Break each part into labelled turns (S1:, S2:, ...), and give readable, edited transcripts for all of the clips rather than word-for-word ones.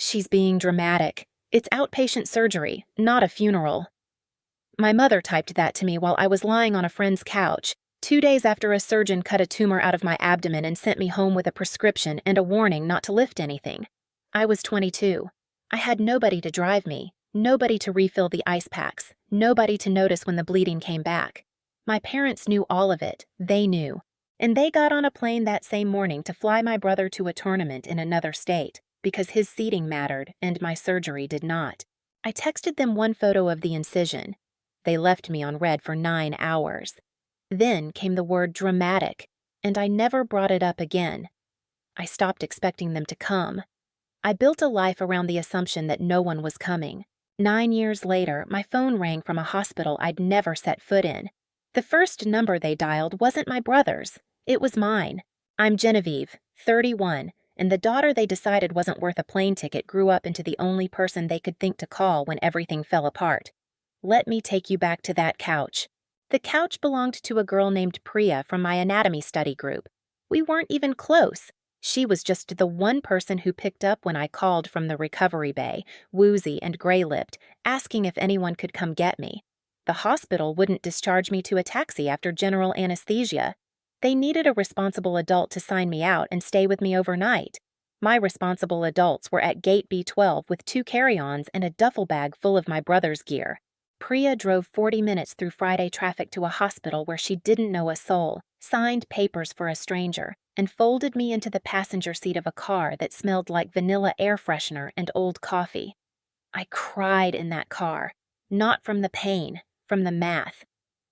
S1: She's being dramatic. It's outpatient surgery, not a funeral. My mother typed that to me while I was lying on a friend's couch, 2 days after a surgeon cut a tumor out of my abdomen and sent me home with a prescription and a warning not to lift anything. I was 22. I had nobody to drive me, nobody to refill the ice packs, nobody to notice when the bleeding came back. My parents knew all of it, they knew, and they got on a plane that same morning to fly my brother to a tournament in another state, because his seating mattered and my surgery did not. I texted them one photo of the incision. They left me on red for 9 hours. Then came the word dramatic, and I never brought it up again. I stopped expecting them to come. I built a life around the assumption that no one was coming. 9 years later, my phone rang from a hospital I'd never set foot in. The first number they dialed wasn't my brother's. It was mine. I'm Genevieve, 31, and the daughter they decided wasn't worth a plane ticket grew up into the only person they could think to call when everything fell apart. Let me take you back to that couch. The couch belonged to a girl named Priya from my anatomy study group. We weren't even close. She was just the one person who picked up when I called from the recovery bay, woozy and gray-lipped, asking if anyone could come get me. The hospital wouldn't discharge me to a taxi after general anesthesia. They needed a responsible adult to sign me out and stay with me overnight. My responsible adults were at gate B12 with 2 carry-ons and a duffel bag full of my brother's gear. Priya drove 40 minutes through Friday traffic to a hospital where she didn't know a soul, signed papers for a stranger, and folded me into the passenger seat of a car that smelled like vanilla air freshener and old coffee. I cried in that car, not from the pain, from the math.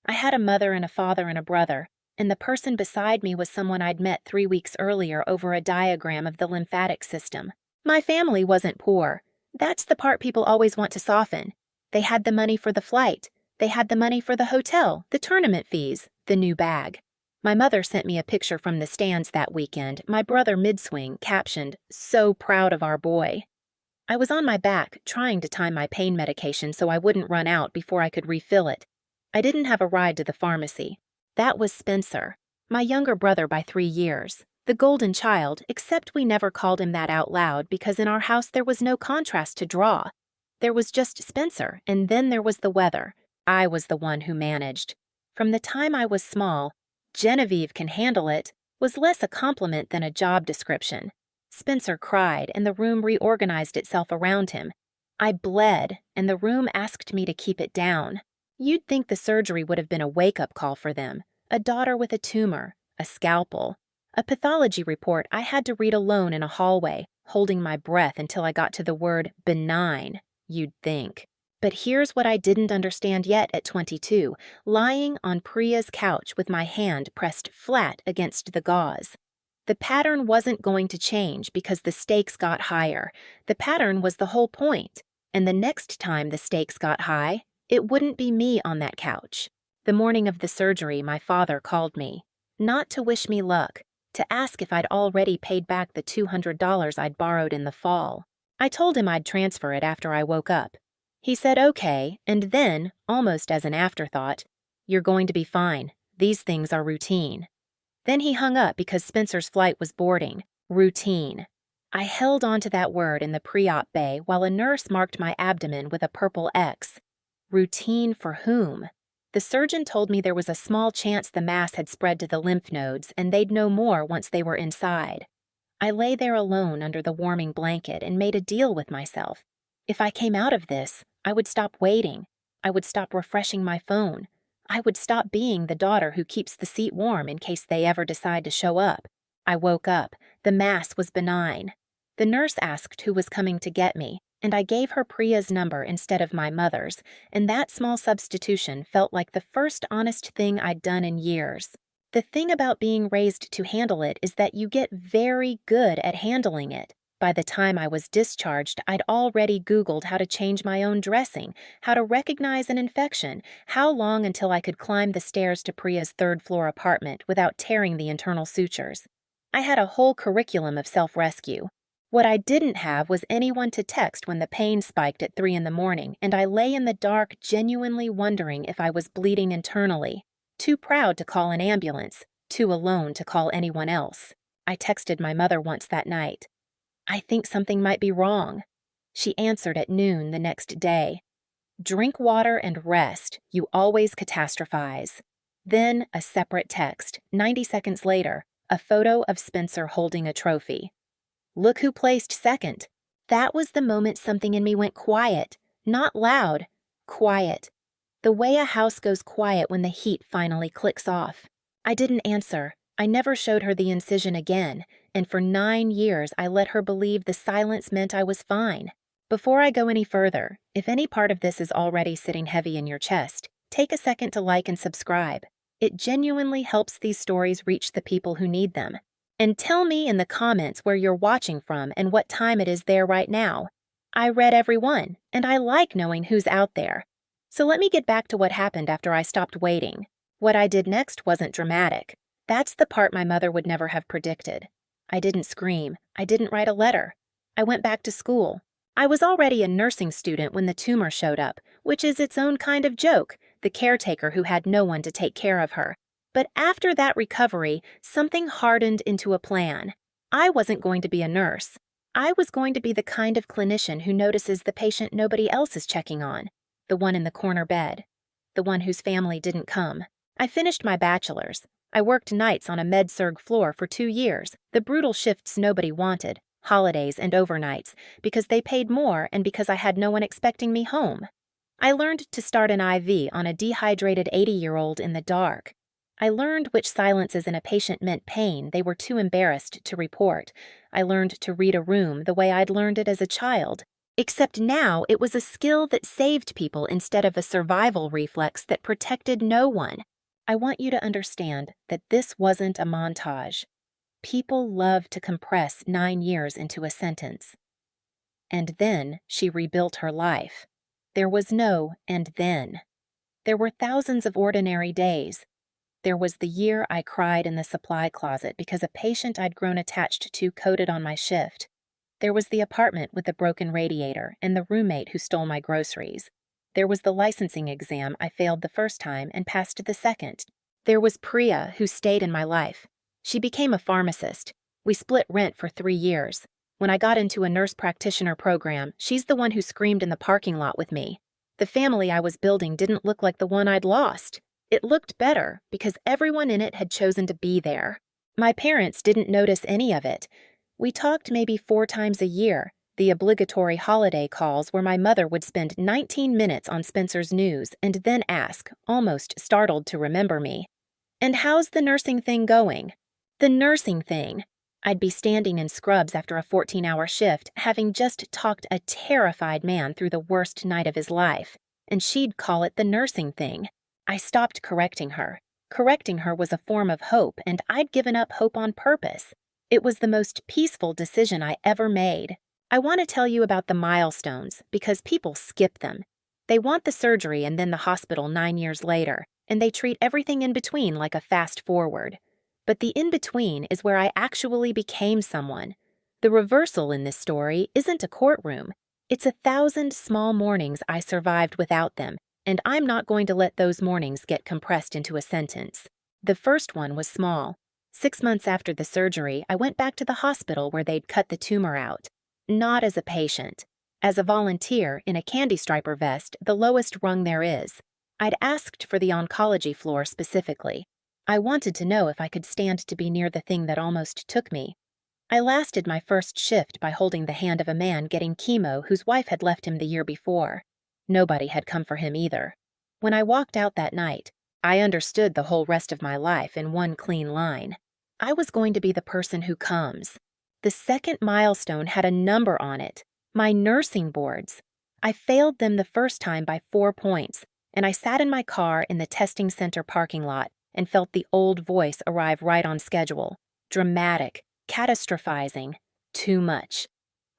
S1: I had a mother and a father and a brother, and the person beside me was someone I'd met 3 weeks earlier over a diagram of the lymphatic system. My family wasn't poor. That's the part people always want to soften. They had the money for the flight. They had the money for the hotel, the tournament fees, the new bag. My mother sent me a picture from the stands that weekend, my brother mid-swing, captioned, "So proud of our boy." I was on my back, trying to time my pain medication so I wouldn't run out before I could refill it. I didn't have a ride to the pharmacy. That was Spencer, my younger brother by 3 years, the golden child, except we never called him that out loud because in our house there was no contrast to draw. There was just Spencer, and then there was the weather. I was the one who managed. From the time I was small, "Genevieve can handle it" was less a compliment than a job description. Spencer cried, and the room reorganized itself around him. I bled, and the room asked me to keep it down. You'd think the surgery would have been a wake-up call for them. A daughter with a tumor, a scalpel. A pathology report I had to read alone in a hallway, holding my breath until I got to the word benign. You'd think. But here's what I didn't understand yet at 22, lying on Priya's couch with my hand pressed flat against the gauze. The pattern wasn't going to change because the stakes got higher. The pattern was the whole point. And the next time the stakes got high, it wouldn't be me on that couch. The morning of the surgery, my father called me. Not to wish me luck, to ask if I'd already paid back the $200 I'd borrowed in the fall. I told him I'd transfer it after I woke up. He said okay, and then, almost as an afterthought, "You're going to be fine. These things are routine." Then he hung up because Spencer's flight was boarding. Routine. I held on to that word in the pre-op bay while a nurse marked my abdomen with a purple X. Routine for whom? The surgeon told me there was a small chance the mass had spread to the lymph nodes and they'd know more once they were inside. I lay there alone under the warming blanket and made a deal with myself. If I came out of this, I would stop waiting. I would stop refreshing my phone. I would stop being the daughter who keeps the seat warm in case they ever decide to show up. I woke up. The mass was benign. The nurse asked who was coming to get me, and I gave her Priya's number instead of my mother's, and that small substitution felt like the first honest thing I'd done in years. The thing about being raised to handle it is that you get very good at handling it. By the time I was discharged, I'd already Googled how to change my own dressing, how to recognize an infection, how long until I could climb the stairs to Priya's third-floor apartment without tearing the internal sutures. I had a whole curriculum of self-rescue. What I didn't have was anyone to text when the pain spiked at 3 in the morning, and I lay in the dark genuinely wondering if I was bleeding internally. Too proud to call an ambulance, too alone to call anyone else. I texted my mother once that night. "I think something might be wrong." She answered at noon the next day. Drink water and rest. You always catastrophize. Then a separate text, 90 seconds later, a photo of Spencer holding a trophy. Look who placed second. That was the moment something in me went quiet. Not loud, quiet. The way a house goes quiet when the heat finally clicks off. I didn't answer. I never showed her the incision again, and for 9 years I let her believe the silence meant I was fine. Before I go any further, if any part of this is already sitting heavy in your chest, take a second to like and subscribe. It genuinely helps these stories reach the people who need them. And tell me in the comments where you're watching from and what time it is there right now. I read every one, and I like knowing who's out there. So let me get back to what happened after I stopped waiting. What I did next wasn't dramatic. That's the part my mother would never have predicted. I didn't scream. I didn't write a letter. I went back to school. I was already a nursing student when the tumor showed up, which is its own kind of joke, the caretaker who had no one to take care of her. But after that recovery, something hardened into a plan. I wasn't going to be a nurse. I was going to be the kind of clinician who notices the patient nobody else is checking on, the one in the corner bed, the one whose family didn't come. I finished my bachelor's. I worked nights on a med-surg floor for 2 years, the brutal shifts nobody wanted, holidays and overnights, because they paid more and because I had no one expecting me home. I learned to start an IV on a dehydrated 80-year-old in the dark. I learned which silences in a patient meant pain they were too embarrassed to report. I learned to read a room the way I'd learned it as a child. Except now it was a skill that saved people instead of a survival reflex that protected no one. I want you to understand that this wasn't a montage. People love to compress 9 years into a sentence. And then she rebuilt her life. There was no and then. There were thousands of ordinary days. There was the year I cried in the supply closet because a patient I'd grown attached to coded on my shift. There was the apartment with the broken radiator and the roommate who stole my groceries. There was the licensing exam I failed the first time and passed the second. There was Priya, who stayed in my life. She became a pharmacist. We split rent for 3 years. When I got into a nurse practitioner program, she's the one who screamed in the parking lot with me. The family I was building didn't look like the one I'd lost. It looked better because everyone in it had chosen to be there. My parents didn't notice any of it. We talked maybe 4 times a year, the obligatory holiday calls where my mother would spend 19 minutes on Spencer's news and then ask, almost startled to remember me, "And how's the nursing thing going?" The nursing thing. I'd be standing in scrubs after a 14-hour shift, having just talked a terrified man through the worst night of his life, and she'd call it the nursing thing. I stopped correcting her. Correcting her was a form of hope, and I'd given up hope on purpose. It was the most peaceful decision I ever made. I want to tell you about the milestones because people skip them. They want the surgery and then the hospital 9 years later, and they treat everything in between like a fast forward. But the in-between is where I actually became someone. The reversal in this story isn't a courtroom. It's 1,000 small mornings I survived without them, and I'm not going to let those mornings get compressed into a sentence. The first one was small. 6 months after the surgery, I went back to the hospital where they'd cut the tumor out. Not as a patient. As a volunteer in a candy striper vest, the lowest rung there is. I'd asked for the oncology floor specifically. I wanted to know if I could stand to be near the thing that almost took me. I lasted my first shift by holding the hand of a man getting chemo whose wife had left him the year before. Nobody had come for him either. When I walked out that night, I understood the whole rest of my life in one clean line. I was going to be the person who comes. The second milestone had a number on it, my nursing boards. I failed them the first time by 4 points, and I sat in my car in the testing center parking lot and felt the old voice arrive right on schedule. Dramatic, catastrophizing, too much.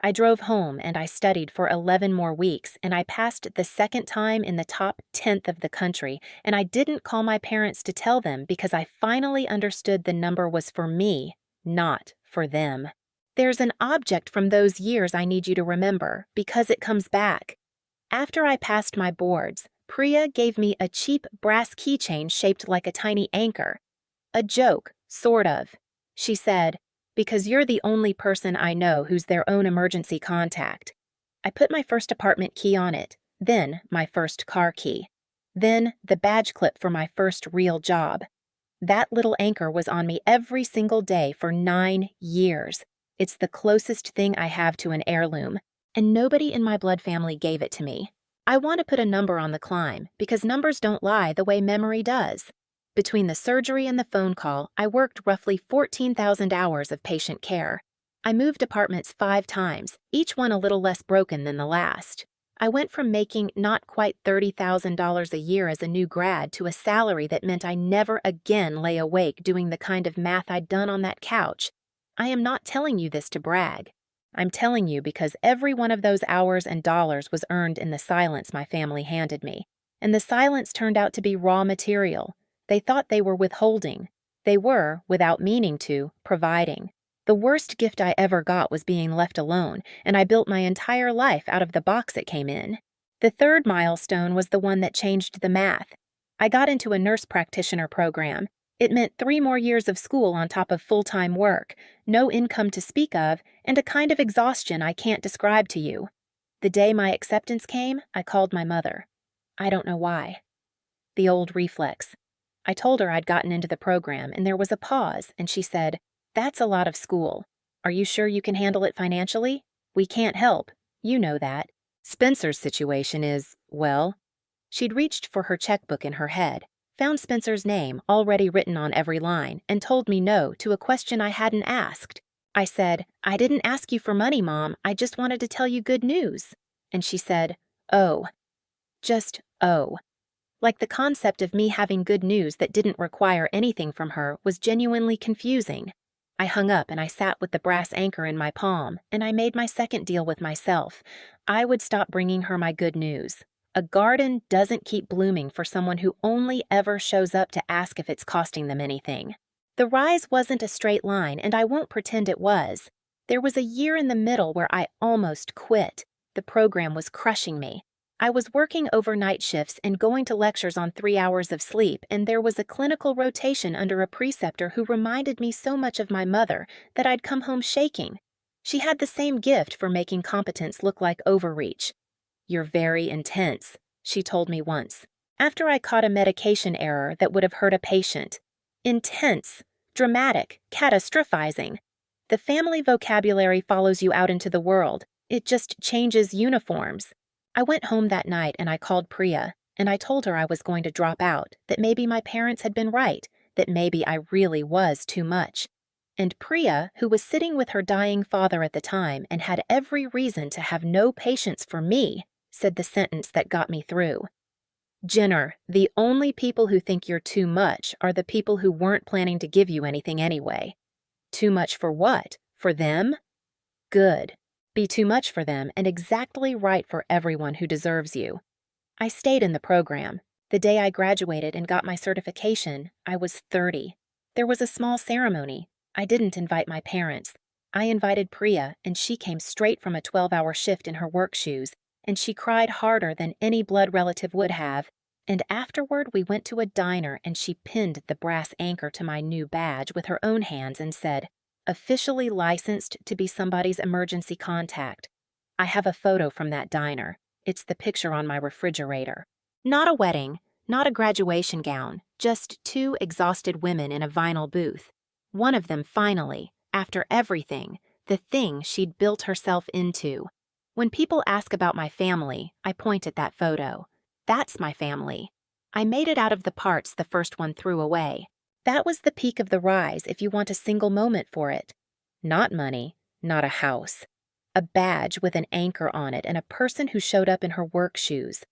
S1: I drove home and I studied for 11 more weeks, and I passed the second time in the top 10th of the country, and I didn't call my parents to tell them because I finally understood the number was for me, not for them. There's an object from those years I need you to remember because it comes back. After I passed my boards, Priya gave me a cheap brass keychain shaped like a tiny anchor. A joke, sort of. She said, "Because you're the only person I know who's their own emergency contact." I put my first apartment key on it, then my first car key, then the badge clip for my first real job. That little anchor was on me every single day for 9 years. It's the closest thing I have to an heirloom, and nobody in my blood family gave it to me. I want to put a number on the climb because numbers don't lie the way memory does. Between the surgery and the phone call, I worked roughly 14,000 hours of patient care. I moved apartments 5 times, each one a little less broken than the last. I went from making not quite $30,000 a year as a new grad to a salary that meant I never again lay awake doing the kind of math I'd done on that couch. I am not telling you this to brag. I'm telling you because every one of those hours and dollars was earned in the silence my family handed me. And the silence turned out to be raw material. They thought they were withholding. They were, without meaning to, providing. The worst gift I ever got was being left alone, and I built my entire life out of the box it came in. The third milestone was the one that changed the math. I got into a nurse practitioner program. It meant 3 more years of school on top of full-time work, no income to speak of, and a kind of exhaustion I can't describe to you. The day my acceptance came, I called my mother. I don't know why. The old reflex. I told her I'd gotten into the program, and there was a pause, and she said, "That's a lot of school. Are you sure you can handle it financially? We can't help. You know that. Spencer's situation is, well..." She'd reached for her checkbook in her head, found Spencer's name already written on every line, and told me no to a question I hadn't asked. I said, "I didn't ask you for money, Mom. I just wanted to tell you good news." And she said, "Oh." Just oh. Like the concept of me having good news that didn't require anything from her was genuinely confusing. I hung up and I sat with the brass anchor in my palm, and I made my second deal with myself. I would stop bringing her my good news. A garden doesn't keep blooming for someone who only ever shows up to ask if it's costing them anything. The rise wasn't a straight line, and I won't pretend it was. There was a year in the middle where I almost quit. The program was crushing me. I was working overnight shifts and going to lectures on 3 hours of sleep, and there was a clinical rotation under a preceptor who reminded me so much of my mother that I'd come home shaking. She had the same gift for making competence look like overreach. "You're very intense," she told me once, after I caught a medication error that would have hurt a patient. Intense, dramatic, catastrophizing. The family vocabulary follows you out into the world. It just changes uniforms. I went home that night and I called Priya, and I told her I was going to drop out, that maybe my parents had been right, that maybe I really was too much. And Priya, who was sitting with her dying father at the time and had every reason to have no patience for me, said the sentence that got me through. "Jenner, the only people who think you're too much are the people who weren't planning to give you anything anyway." Too much for what? For them? Good. Be too much for them and exactly right for everyone who deserves you. I stayed in the program. The day I graduated and got my certification, I was 30. There was a small ceremony. I didn't invite my parents. I invited Priya, and she came straight from a 12-hour shift in her work shoes, and she cried harder than any blood relative would have. And afterward, we went to a diner, and she pinned the brass anchor to my new badge with her own hands and said, "Officially licensed to be somebody's emergency contact." I have a photo from that diner. It's the picture on my refrigerator. Not a wedding, not a graduation gown, just 2 exhausted women in a vinyl booth. One of them finally, after everything, the thing she'd built herself into. When people ask about my family, I point at that photo. That's my family. I made it out of the parts the first one threw away. That was the peak of the rise if you want a single moment for it. Not money, not a house. A badge with an anchor on it and a person who showed up in her work shoes.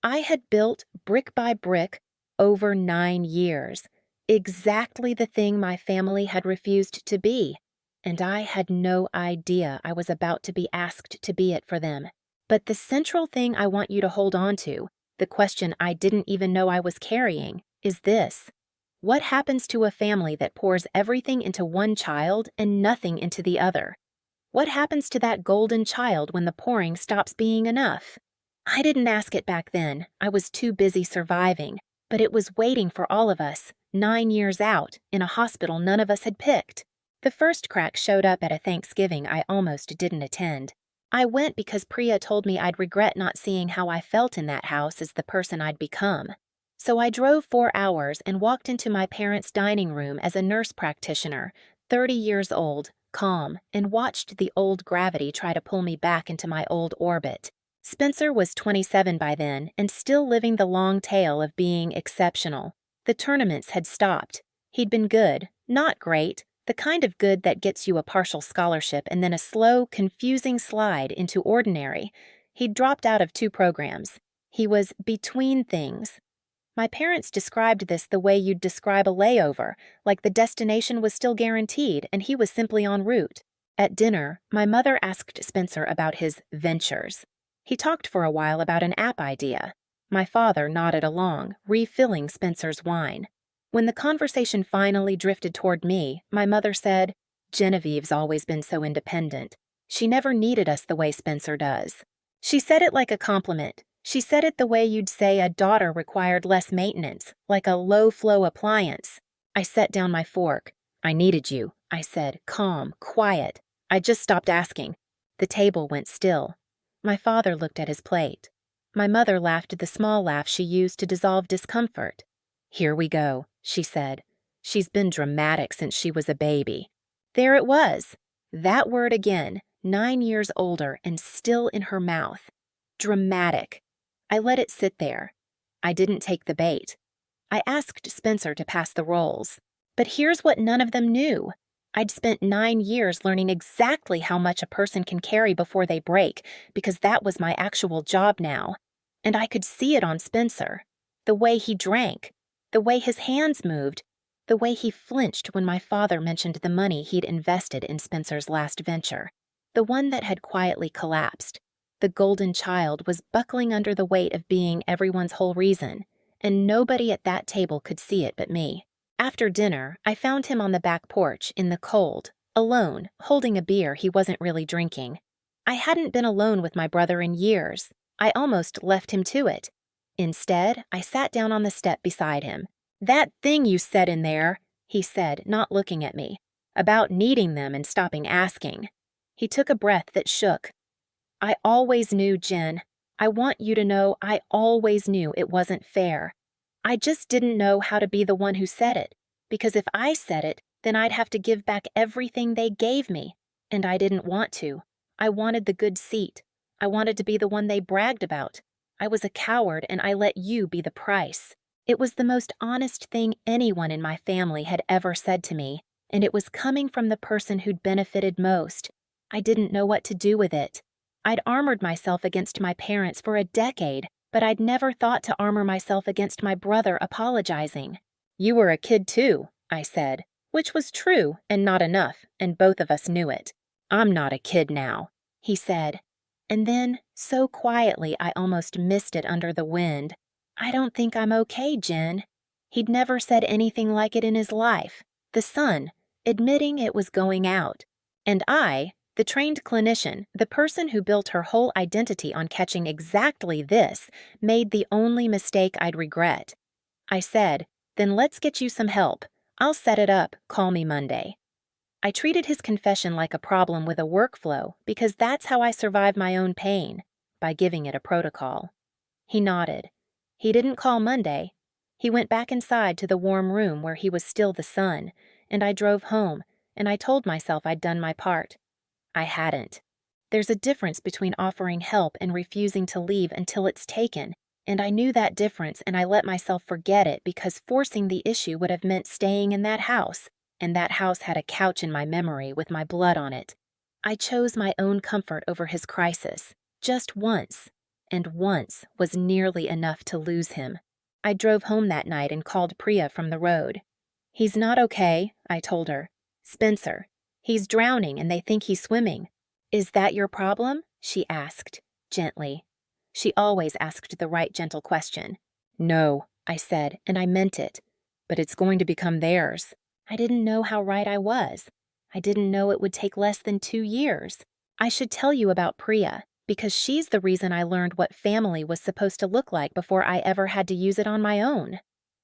S1: I had built, brick by brick, over 9 years, exactly the thing my family had refused to be. And I had no idea I was about to be asked to be it for them. But the central thing I want you to hold on to, the question I didn't even know I was carrying, is this. What happens to a family that pours everything into one child and nothing into the other? What happens to that golden child when the pouring stops being enough? I didn't ask it back then. I was too busy surviving. But it was waiting for all of us, 9 years out, in a hospital none of us had picked. The first crack showed up at a Thanksgiving I almost didn't attend. I went because Priya told me I'd regret not seeing how I felt in that house as the person I'd become. So I drove 4 hours and walked into my parents' dining room as a nurse practitioner, 30 years old, calm, and watched the old gravity try to pull me back into my old orbit. Spencer was 27 by then and still living the long tale of being exceptional. The tournaments had stopped. He'd been good, not great, the kind of good that gets you a partial scholarship and then a slow, confusing slide into ordinary. He'd dropped out of 2 programs. He was between things. My parents described this the way you'd describe a layover, like the destination was still guaranteed and he was simply en route. At dinner, my mother asked Spencer about his ventures. He talked for a while about an app idea. My father nodded along, refilling Spencer's wine. When the conversation finally drifted toward me, my mother said, "Genevieve's always been so independent. She never needed us the way Spencer does." She said it like a compliment. She said it the way you'd say a daughter required less maintenance, like a low-flow appliance. I set down my fork. "I needed you," I said, calm, quiet. I just stopped asking. The table went still. My father looked at his plate. My mother laughed the small laugh she used to dissolve discomfort. "Here we go," she said. "She's been dramatic since she was a baby." There it was. That word again, 9 years older and still in her mouth. Dramatic. I let it sit there. I didn't take the bait. I asked Spencer to pass the rolls. But here's what none of them knew. I'd spent 9 years learning exactly how much a person can carry before they break, because that was my actual job now. And I could see it on Spencer. The way he drank. The way his hands moved. The way he flinched when my father mentioned the money he'd invested in Spencer's last venture. The one that had quietly collapsed. The golden child was buckling under the weight of being everyone's whole reason, and nobody at that table could see it but me. After dinner, I found him on the back porch, in the cold, alone, holding a beer he wasn't really drinking. I hadn't been alone with my brother in years. I almost left him to it. Instead, I sat down on the step beside him. "That thing you said in there," he said, not looking at me, "about needing them and stopping asking." He took a breath that shook. "I always knew, Jen. I want you to know I always knew it wasn't fair. I just didn't know how to be the one who said it, because if I said it, then I'd have to give back everything they gave me, and I didn't want to. I wanted the good seat. I wanted to be the one they bragged about. I was a coward, and I let you be the price." It was the most honest thing anyone in my family had ever said to me, and it was coming from the person who'd benefited most. I didn't know what to do with it. I'd armored myself against my parents for a decade, but I'd never thought to armor myself against my brother apologizing. "You were a kid too," I said, which was true and not enough, and both of us knew it. "I'm not a kid now," he said. And then, so quietly I almost missed it under the wind, "I don't think I'm okay, Jen." He'd never said anything like it in his life. The sun, admitting it was going out. And I, the trained clinician, the person who built her whole identity on catching exactly this, made the only mistake I'd regret. I said, "Then let's get you some help. I'll set it up, call me Monday." I treated his confession like a problem with a workflow because that's how I survive my own pain, by giving it a protocol. He nodded. He didn't call Monday. He went back inside to the warm room where he was still the sun, and I drove home, and I told myself I'd done my part. I hadn't. There's a difference between offering help and refusing to leave until it's taken, and I knew that difference and I let myself forget it because forcing the issue would have meant staying in that house, and that house had a couch in my memory with my blood on it. I chose my own comfort over his crisis, just once, and once was nearly enough to lose him. I drove home that night and called Priya from the road. "He's not okay," I told her. "Spencer. He's drowning and they think he's swimming." "Is that your problem?" she asked, gently. She always asked the right gentle question. "No," I said, and I meant it. "But it's going to become theirs." I didn't know how right I was. I didn't know it would take less than 2 years. I should tell you about Priya, because she's the reason I learned what family was supposed to look like before I ever had to use it on my own.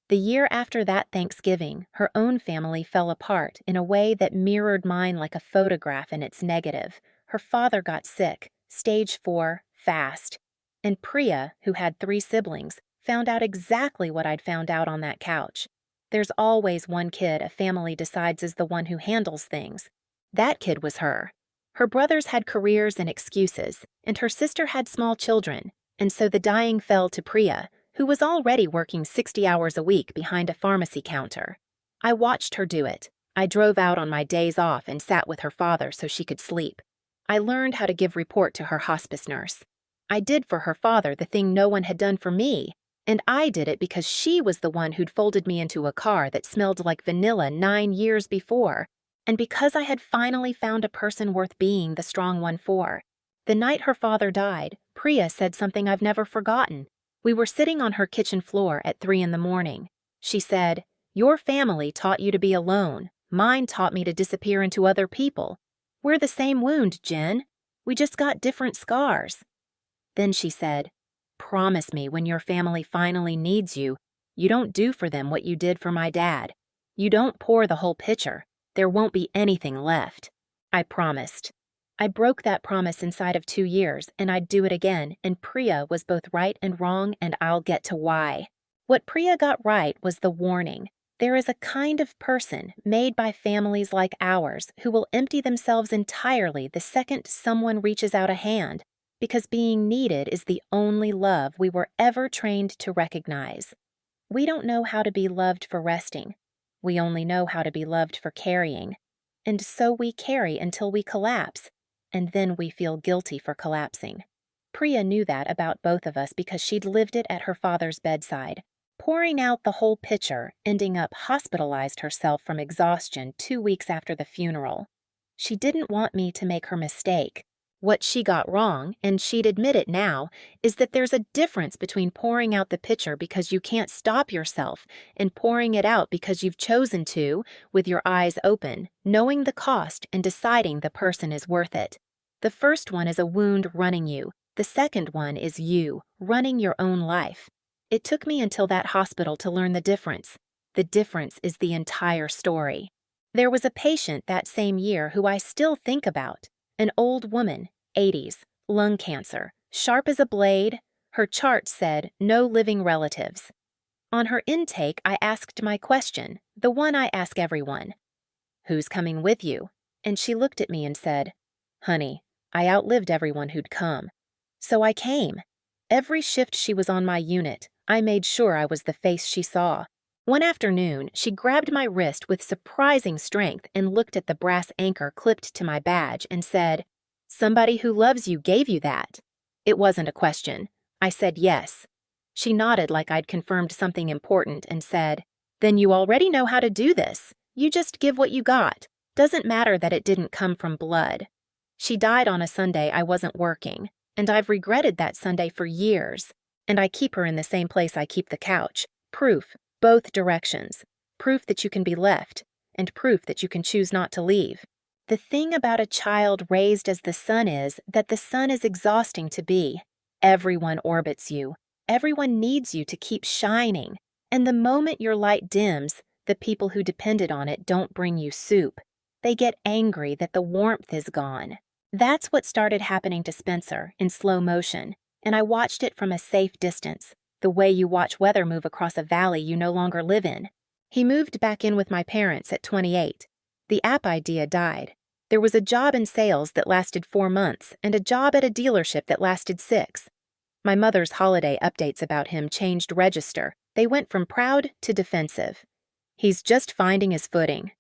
S1: The year after that Thanksgiving, her own family fell apart in a way that mirrored mine like a photograph in its negative. Her father got sick, Stage 4, fast. And Priya, who had 3 siblings, found out exactly what I'd found out on that couch. There's always one kid a family decides is the one who handles things. That kid was her. Her brothers had careers and excuses, and her sister had small children, and so the dying fell to Priya, who was already working 60 hours a week behind a pharmacy counter. I watched her do it. I drove out on my days off and sat with her father so she could sleep. I learned how to give report to her hospice nurse. I did for her father the thing no one had done for me, and I did it because she was the one who'd folded me into a car that smelled like vanilla 9 years before, and because I had finally found a person worth being the strong one for. The night her father died, Priya said something I've never forgotten. We were sitting on her kitchen floor at 3 in the morning. She said, "Your family taught you to be alone. Mine taught me to disappear into other people. We're the same wound, Jen. We just got different scars." Then she said, "Promise me when your family finally needs you, you don't do for them what you did for my dad. You don't pour the whole pitcher. There won't be anything left." I promised. I broke that promise inside of 2 years, and I'd do it again, and Priya was both right and wrong, and I'll get to why. What Priya got right was the warning. There is a kind of person made by families like ours who will empty themselves entirely the second someone reaches out a hand, because being needed is the only love we were ever trained to recognize. We don't know how to be loved for resting. We only know how to be loved for carrying. And so we carry until we collapse, and then we feel guilty for collapsing. Priya knew that about both of us because she'd lived it at her father's bedside. Pouring out the whole pitcher, ending up hospitalized herself from exhaustion 2 weeks after the funeral. She didn't want me to make her mistake. What she got wrong, and she'd admit it now, is that there's a difference between pouring out the pitcher because you can't stop yourself and pouring it out because you've chosen to, with your eyes open, knowing the cost and deciding the person is worth it. The first one is a wound running you. The second one is you, running your own life. It took me until that hospital to learn the difference. The difference is the entire story. There was a patient that same year who I still think about. An old woman, 80s, lung cancer, sharp as a blade. Her chart said, "No living relatives." On her intake, I asked my question, the one I ask everyone. "Who's coming with you?" And she looked at me and said, "Honey, I outlived everyone who'd come. So I came." Every shift she was on my unit, I made sure I was the face she saw. One afternoon, she grabbed my wrist with surprising strength and looked at the brass anchor clipped to my badge and said, "Somebody who loves you gave you that." It wasn't a question. I said yes. She nodded like I'd confirmed something important and said, "Then you already know how to do this. You just give what you got. Doesn't matter that it didn't come from blood." She died on a Sunday I wasn't working, and I've regretted that Sunday for years. And I keep her in the same place I keep the couch. Proof, both directions. Proof that you can be left, and proof that you can choose not to leave. The thing about a child raised as the sun is that the sun is exhausting to be. Everyone orbits you. Everyone needs you to keep shining. And the moment your light dims, the people who depended on it don't bring you soup. They get angry that the warmth is gone. That's what started happening to Spencer in slow motion, and I watched it from a safe distance, the way you watch weather move across a valley you no longer live in. He moved back in with my parents at 28. The app idea died. There was a job in sales that lasted 4 months and a job at a dealership that lasted 6. My mother's holiday updates about him changed register. They went from proud to defensive. He's just finding his footing.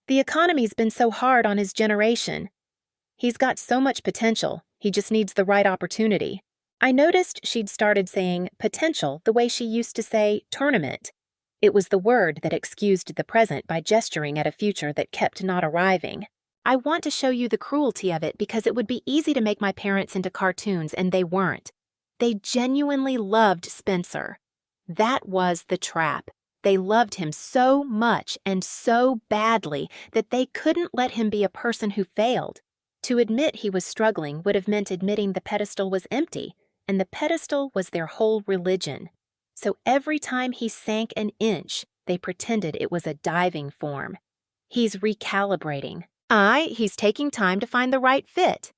S1: The economy's been so hard on his generation. He's got so much potential, he just needs the right opportunity. I noticed she'd started saying potential the way she used to say tournament. It was the word that excused the present by gesturing at a future that kept not arriving. I want to show you the cruelty of it because it would be easy to make my parents into cartoons, and they weren't. They genuinely loved Spencer. That was the trap. They loved him so much and so badly that they couldn't let him be a person who failed. To admit he was struggling would have meant admitting the pedestal was empty, and the pedestal was their whole religion. So every time he sank an inch, they pretended it was a diving form. He's recalibrating. He's taking time to find the right fit.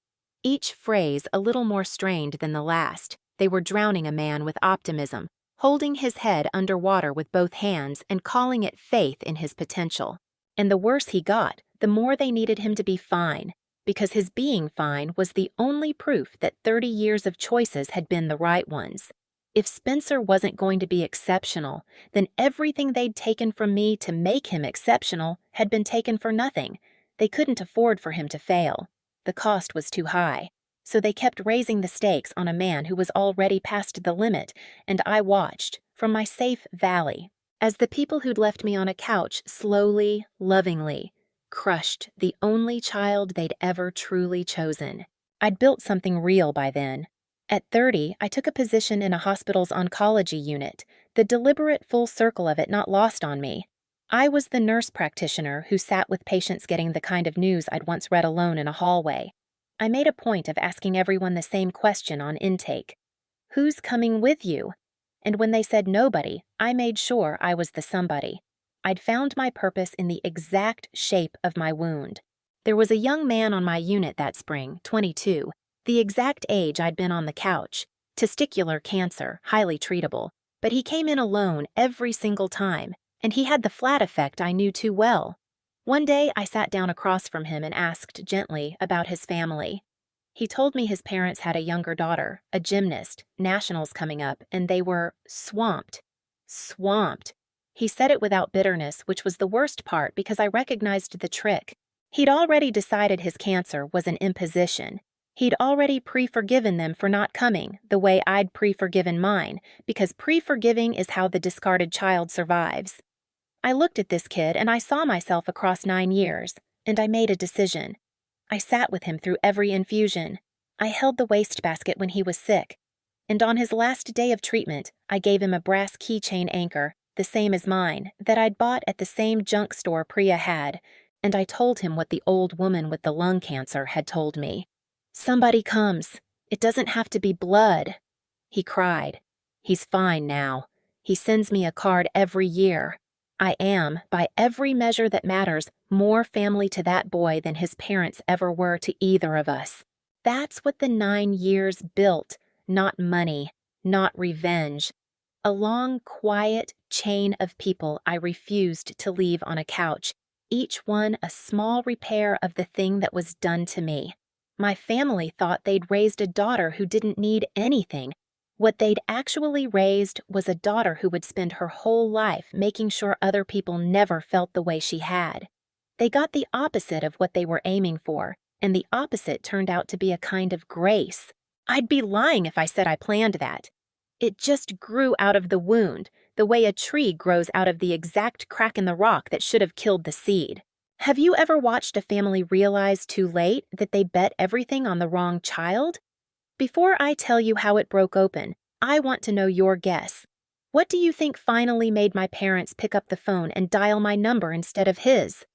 S1: each phrase a little more strained than the last. They were drowning a man with optimism, holding his head underwater with both hands and calling it faith in his potential. And the worse he got, the more they needed him to be fine, because his being fine was the only proof that 30 years of choices had been the right ones. If Spencer wasn't going to be exceptional, then everything they'd taken from me to make him exceptional had been taken for nothing. They couldn't afford for him to fail. The cost was too high. So they kept raising the stakes on a man who was already past the limit, and I watched, from my safe valley, as the people who'd left me on a couch slowly, lovingly, crushed the only child they'd ever truly chosen. I'd built something real by then. At 30, I took a position in a hospital's oncology unit, the deliberate full circle of it not lost on me. I was the nurse practitioner who sat with patients getting the kind of news I'd once read alone in a hallway. I made a point of asking everyone the same question on intake. Who's coming with you? And when they said nobody, I made sure I was the somebody. I'd found my purpose in the exact shape of my wound. There was a young man on my unit that spring, 22, the exact age I'd been on the couch, testicular cancer, highly treatable, but he came in alone every single time, and he had the flat effect I knew too well. One day I sat down across from him and asked gently about his family. He told me his parents had a younger daughter, a gymnast, nationals coming up, and they were swamped. Swamped. He said it without bitterness, which was the worst part because I recognized the trick. He'd already decided his cancer was an imposition. He'd already pre-forgiven them for not coming, the way I'd pre-forgiven mine, because pre-forgiving is how the discarded child survives. I looked at this kid and I saw myself across 9 years, and I made a decision. I sat with him through every infusion. I held the wastebasket when he was sick. And on his last day of treatment, I gave him a brass keychain anchor, the same as mine, that I'd bought at the same junk store Priya had, and I told him what the old woman with the lung cancer had told me. Somebody comes. It doesn't have to be blood. He cried. He's fine now. He sends me a card every year. I am, by every measure that matters, more family to that boy than his parents ever were to either of us. That's what the 9 years built, not money, not revenge. A long, quiet chain of people I refused to leave on a couch, each one a small repair of the thing that was done to me. My family thought they'd raised a daughter who didn't need anything. What they'd actually raised was a daughter who would spend her whole life making sure other people never felt the way she had. They got the opposite of what they were aiming for, and the opposite turned out to be a kind of grace. I'd be lying if I said I planned that. It just grew out of the wound, the way a tree grows out of the exact crack in the rock that should have killed the seed. Have you ever watched a family realize too late that they bet everything on the wrong child? Before I tell you how it broke open, I want to know your guess. What do you think finally made my parents pick up the phone and dial my number instead of his?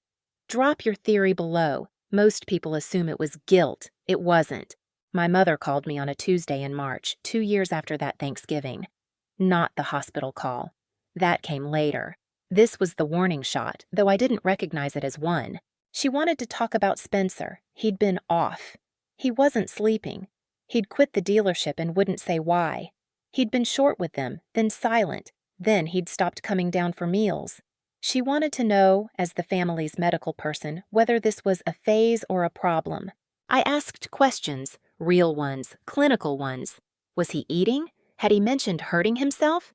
S1: Drop your theory below. Most people assume it was guilt. It wasn't. My mother called me on a Tuesday in March, 2 years after that Thanksgiving. Not the hospital call. That came later. This was the warning shot, though I didn't recognize it as one. She wanted to talk about Spencer. He'd been off. He wasn't sleeping. He'd quit the dealership and wouldn't say why. He'd been short with them, then silent. Then he'd stopped coming down for meals. She wanted to know, as the family's medical person, whether this was a phase or a problem. I asked questions, real ones, clinical ones. Was he eating? Had he mentioned hurting himself?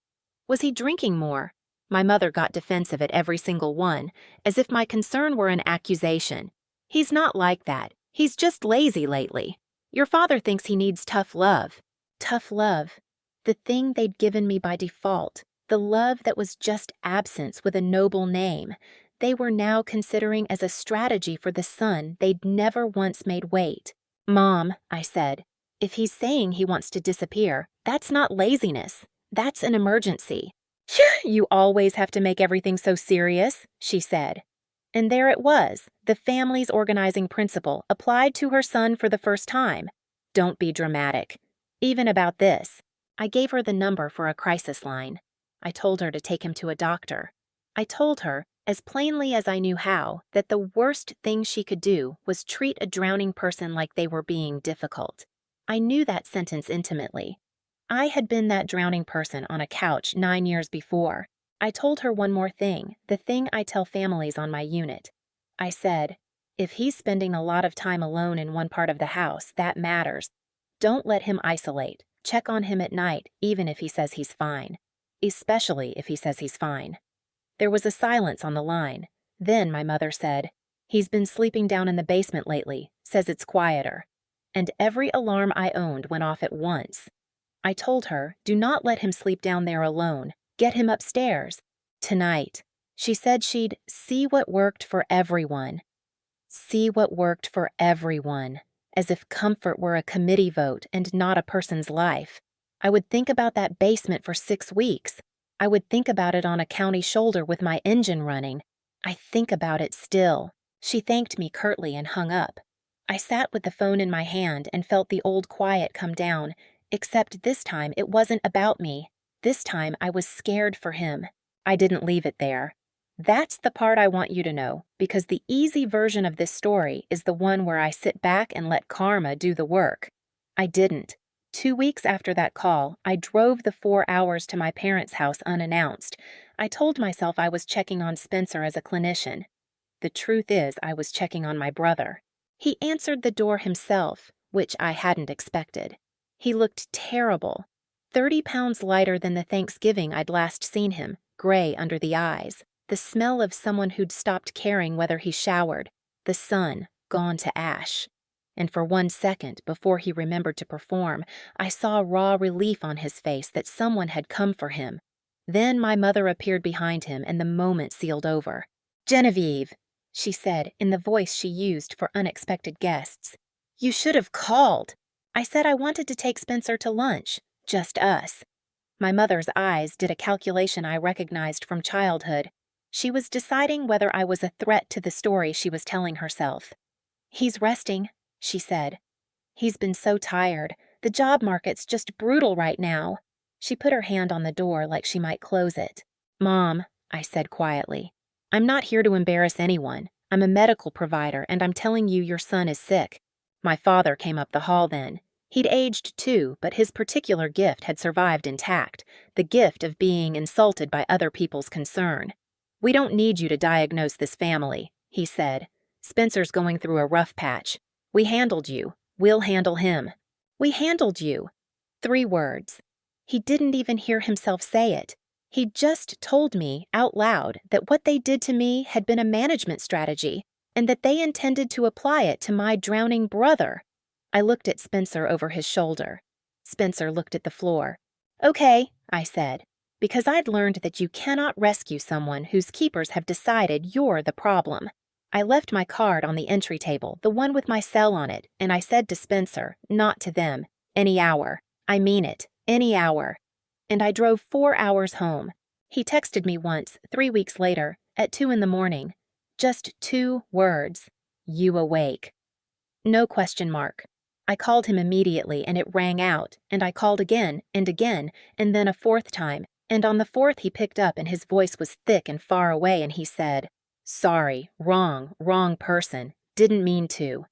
S1: Was he drinking more? My mother got defensive at every single one, as if my concern were an accusation. He's not like that. He's just lazy lately. Your father thinks he needs tough love. Tough love. The thing they'd given me by default. The love that was just absence with a noble name. They were now considering as a strategy for the son they'd never once made wait. Mom, I said, if he's saying he wants to disappear, that's not laziness. That's an emergency. You always have to make everything so serious, she said. And there it was, the family's organizing principle applied to her son for the first time. Don't be dramatic. Even about this. I gave her the number for a crisis line. I told her to take him to a doctor. I told her, as plainly as I knew how, that the worst thing she could do was treat a drowning person like they were being difficult. I knew that sentence intimately. I had been that drowning person on a couch 9 years before. I told her one more thing, the thing I tell families on my unit. I said, if he's spending a lot of time alone in one part of the house, that matters. Don't let him isolate. Check on him at night, even if he says he's fine. Especially if he says he's fine. There was a silence on the line. Then my mother said, he's been sleeping down in the basement lately, says it's quieter. And every alarm I owned went off at once. I told her, do not let him sleep down there alone. Get him upstairs. Tonight. She said she'd see what worked for everyone. See what worked for everyone. As if comfort were a committee vote and not a person's life. I would think about that basement for 6 weeks. I would think about it on a county shoulder with my engine running. I think about it still. She thanked me curtly and hung up. I sat with the phone in my hand and felt the old quiet come down, except this time it wasn't about me. This time I was scared for him. I didn't leave it there. That's the part I want you to know, because the easy version of this story is the one where I sit back and let karma do the work. I didn't. 2 weeks after that call, I drove the 4 hours to my parents' house unannounced. I told myself I was checking on Spencer as a clinician. The truth is, I was checking on my brother. He answered the door himself, which I hadn't expected. He looked terrible. 30 pounds lighter than the Thanksgiving I'd last seen him, gray under the eyes. The smell of someone who'd stopped caring whether he showered. The sun, gone to ash. And for 1 second, before he remembered to perform, I saw raw relief on his face that someone had come for him. Then my mother appeared behind him and the moment sealed over. "Genevieve," she said in the voice she used for unexpected guests. "You should have called." I said I wanted to take Spencer to lunch. Just us. My mother's eyes did a calculation I recognized from childhood. She was deciding whether I was a threat to the story she was telling herself. "He's resting," she said. "He's been so tired. The job market's just brutal right now." She put her hand on the door like she might close it. "Mom," I said quietly, "I'm not here to embarrass anyone. I'm a medical provider, and I'm telling you your son is sick." My father came up the hall then. He'd aged too, but his particular gift had survived intact, the gift of being insulted by other people's concern. "We don't need you to diagnose this family," he said. "Spencer's going through a rough patch. We handled you. We'll handle him." We handled you. 3 words. He didn't even hear himself say it. He just told me, out loud, that what they did to me had been a management strategy, and that they intended to apply it to my drowning brother. I looked at Spencer over his shoulder. Spencer looked at the floor. "Okay," I said, "because I'd learned that you cannot rescue someone whose keepers have decided you're the problem." I left my card on the entry table, the one with my cell on it, and I said to Spencer, not to them, "Any hour. I mean it, any hour." And I drove 4 hours home. He texted me once, 3 weeks later, at 2 in the morning. Just 2 words. "You awake?" No question mark. I called him immediately and it rang out, and I called again, and then a 4th time, and on the 4th he picked up and his voice was thick and far away and he said, "Sorry, wrong person, didn't mean to."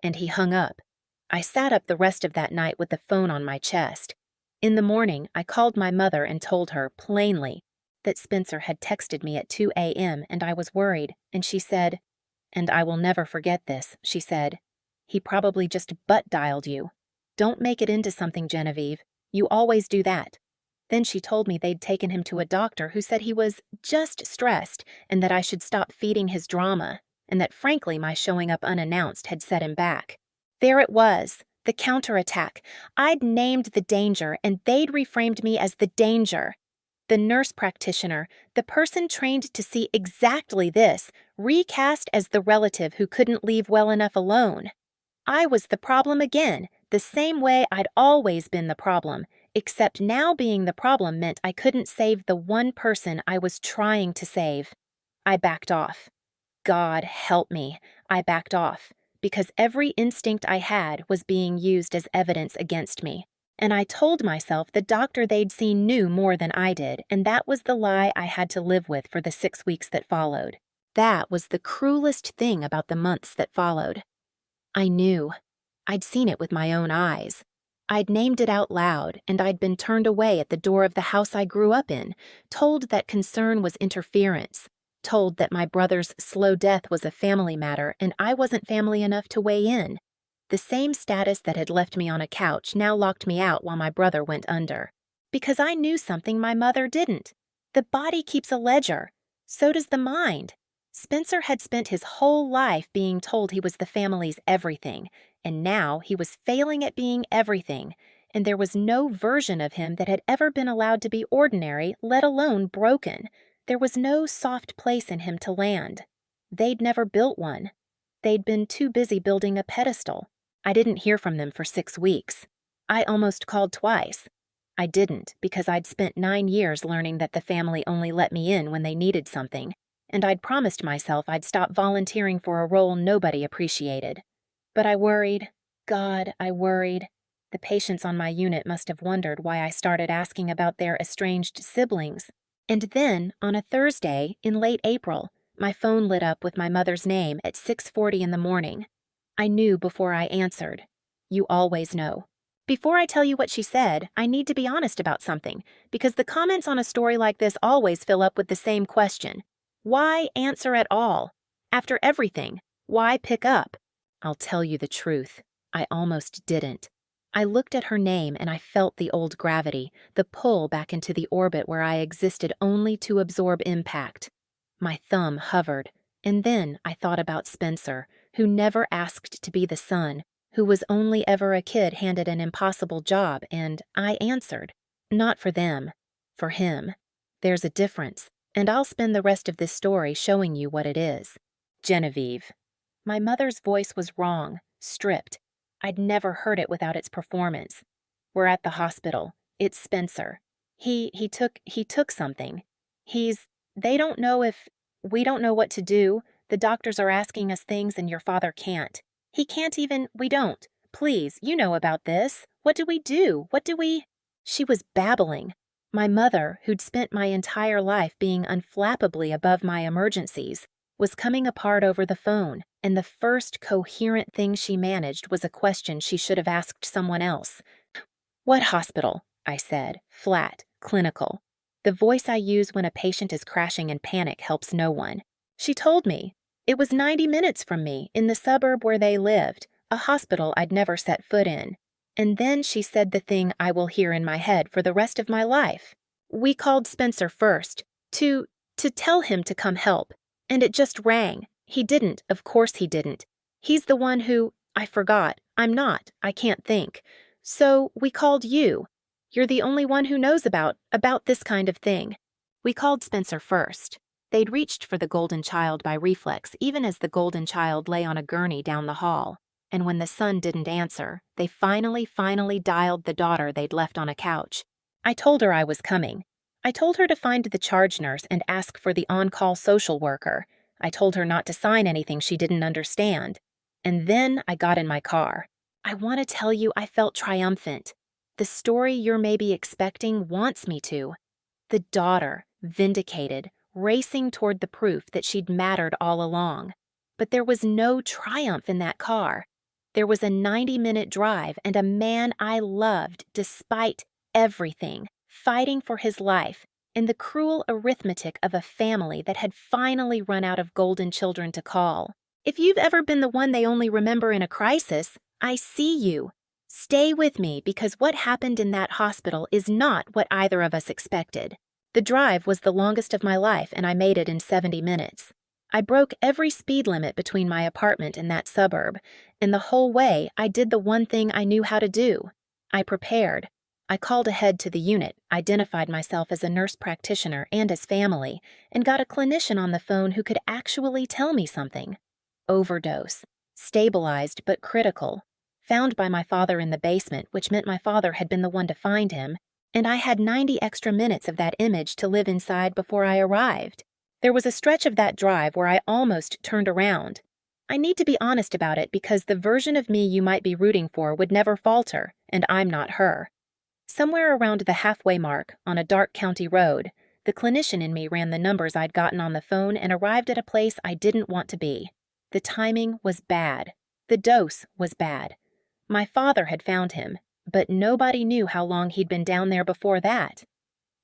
S1: And he hung up. I sat up the rest of that night with the phone on my chest. In the morning, I called my mother and told her, plainly, that Spencer had texted me at 2 a.m. and I was worried, and she said, "And I will never forget this," she said. "He probably just butt-dialed you. Don't make it into something, Genevieve. You always do that." Then she told me they'd taken him to a doctor who said he was just stressed and that I should stop feeding his drama, and that frankly my showing up unannounced had set him back. There it was, the counterattack. I'd named the danger and they'd reframed me as the danger. The nurse practitioner, the person trained to see exactly this, recast as the relative who couldn't leave well enough alone. I was the problem again, the same way I'd always been the problem, except now being the problem meant I couldn't save the one person I was trying to save. I backed off. God help me, I backed off, because every instinct I had was being used as evidence against me. And I told myself the doctor they'd seen knew more than I did, and that was the lie I had to live with for the 6 weeks that followed. That was the cruelest thing about the months that followed. I knew. I'd seen it with my own eyes. I'd named it out loud, and I'd been turned away at the door of the house I grew up in, told that concern was interference, told that my brother's slow death was a family matter and I wasn't family enough to weigh in. The same status that had left me on a couch now locked me out while my brother went under. Because I knew something my mother didn't. The body keeps a ledger. So does the mind. Spencer had spent his whole life being told he was the family's everything, and now he was failing at being everything, and there was no version of him that had ever been allowed to be ordinary, let alone broken. There was no soft place in him to land. They'd never built one. They'd been too busy building a pedestal. I didn't hear from them for 6 weeks. I almost called twice. I didn't because I'd spent 9 years learning that the family only let me in when they needed something, and I'd promised myself I'd stop volunteering for a role nobody appreciated. But I worried. God, I worried. The patients on my unit must have wondered why I started asking about their estranged siblings. And then, on a Thursday, in late April, my phone lit up with my mother's name at 6:40 in the morning. I knew before I answered. You always know. Before I tell you what she said, I need to be honest about something, because the comments on a story like this always fill up with the same question. Why answer at all? After everything, why pick up? I'll tell you the truth. I almost didn't. I looked at her name and I felt the old gravity, the pull back into the orbit where I existed only to absorb impact. My thumb hovered, and then I thought about Spencer, who never asked to be the son, who was only ever a kid handed an impossible job, and I answered. Not for them, for him. There's a difference, and I'll spend the rest of this story showing you what it is. Genevieve. My mother's voice was wrong, stripped. I'd never heard it without its performance. We're at the hospital. It's Spencer. He took something. They don't know if, we don't know what to do. The doctors are asking us things and your father can't. He can't even, we don't. Please, you know about this. What do we do? She was babbling. My mother, who'd spent my entire life being unflappably above my emergencies, was coming apart over the phone, and the first coherent thing she managed was a question she should have asked someone else. What hospital? I said, flat, clinical. The voice I use when a patient is crashing in panic helps no one. She told me. It was 90 minutes from me, in the suburb where they lived, a hospital I'd never set foot in. And then she said the thing I will hear in my head for the rest of my life. We called Spencer first, to tell him to come help. And it just rang. He didn't, of course he didn't. He's the one who, I forgot, I'm not, I can't think. So we called you. You're the only one who knows about this kind of thing. We called Spencer first. They'd reached for the golden child by reflex, even as the golden child lay on a gurney down the hall. And when the son didn't answer, they finally dialed the daughter they'd left on a couch. I told her I was coming. I told her to find the charge nurse and ask for the on-call social worker. I told her not to sign anything she didn't understand. And then I got in my car. I want to tell you I felt triumphant. The story you're maybe expecting wants me to. The daughter, vindicated, racing toward the proof that she'd mattered all along. But there was no triumph in that car. There was a 90-minute drive and a man I loved despite everything, fighting for his life, and the cruel arithmetic of a family that had finally run out of golden children to call. If you've ever been the one they only remember in a crisis, I see you. Stay with me because what happened in that hospital is not what either of us expected. The drive was the longest of my life and I made it in 70 minutes. I broke every speed limit between my apartment and that suburb, and the whole way I did the one thing I knew how to do. I prepared. I called ahead to the unit, identified myself as a nurse practitioner and as family, and got a clinician on the phone who could actually tell me something. Overdose. Stabilized but critical. Found by my father in the basement, which meant my father had been the one to find him, and I had 90 extra minutes of that image to live inside before I arrived. There was a stretch of that drive where I almost turned around. I need to be honest about it because the version of me you might be rooting for would never falter, and I'm not her. Somewhere around the halfway mark, on a dark county road, the clinician in me ran the numbers I'd gotten on the phone and arrived at a place I didn't want to be. The timing was bad. The dose was bad. My father had found him, but nobody knew how long he'd been down there before that.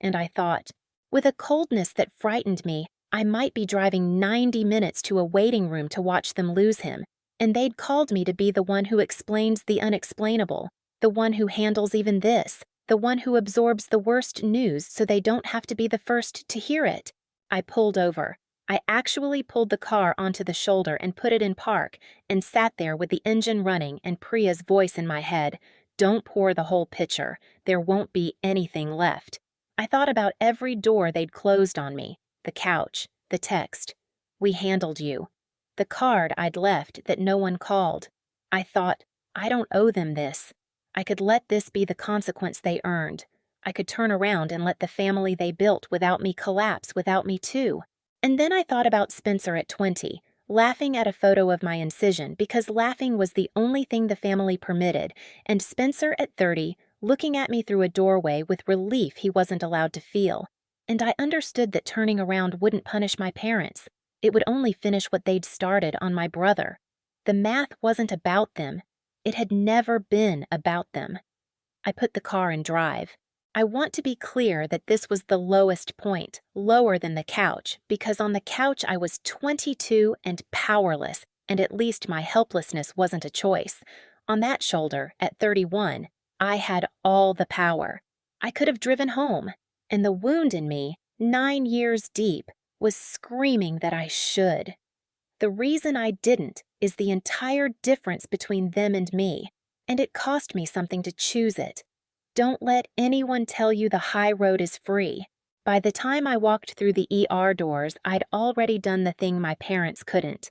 S1: And I thought, with a coldness that frightened me, I might be driving 90 minutes to a waiting room to watch them lose him, and they'd called me to be the one who explains the unexplainable, the one who handles even this, the one who absorbs the worst news so they don't have to be the first to hear it. I pulled over. I actually pulled the car onto the shoulder and put it in park and sat there with the engine running and Priya's voice in my head. Don't pour the whole pitcher. There won't be anything left. I thought about every door they'd closed on me, the couch, the text. We handled you. The card I'd left that no one called. I thought, I don't owe them this. I could let this be the consequence they earned. I could turn around and let the family they built without me collapse without me too. And then I thought about Spencer at 20, laughing at a photo of my incision because laughing was the only thing the family permitted, and Spencer at 30, looking at me through a doorway with relief he wasn't allowed to feel. And I understood that turning around wouldn't punish my parents. It would only finish what they'd started on my brother. The math wasn't about them. It had never been about them. I put the car in drive. I want to be clear that this was the lowest point, lower than the couch, because on the couch I was 22 and powerless, and at least my helplessness wasn't a choice. On that shoulder, at 31, I had all the power. I could have driven home, and the wound in me, 9 years deep, was screaming that I should. The reason I didn't is the entire difference between them and me, and it cost me something to choose it. Don't let anyone tell you the high road is free. By the time I walked through the ER doors, I'd already done the thing my parents couldn't.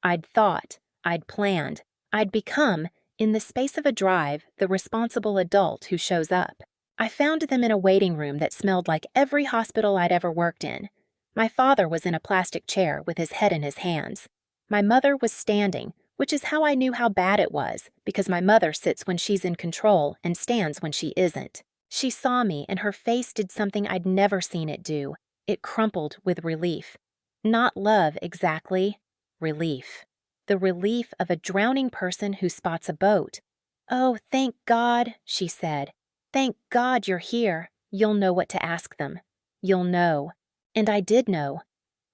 S1: I'd thought, I'd planned, I'd become, in the space of a drive, the responsible adult who shows up. I found them in a waiting room that smelled like every hospital I'd ever worked in. My father was in a plastic chair with his head in his hands. My mother was standing, which is how I knew how bad it was, because my mother sits when she's in control and stands when she isn't. She saw me, and her face did something I'd never seen it do. It crumpled with relief. Not love, exactly. Relief. The relief of a drowning person who spots a boat. "Oh, thank God," she said. "Thank God you're here. You'll know what to ask them. You'll know." And I did know.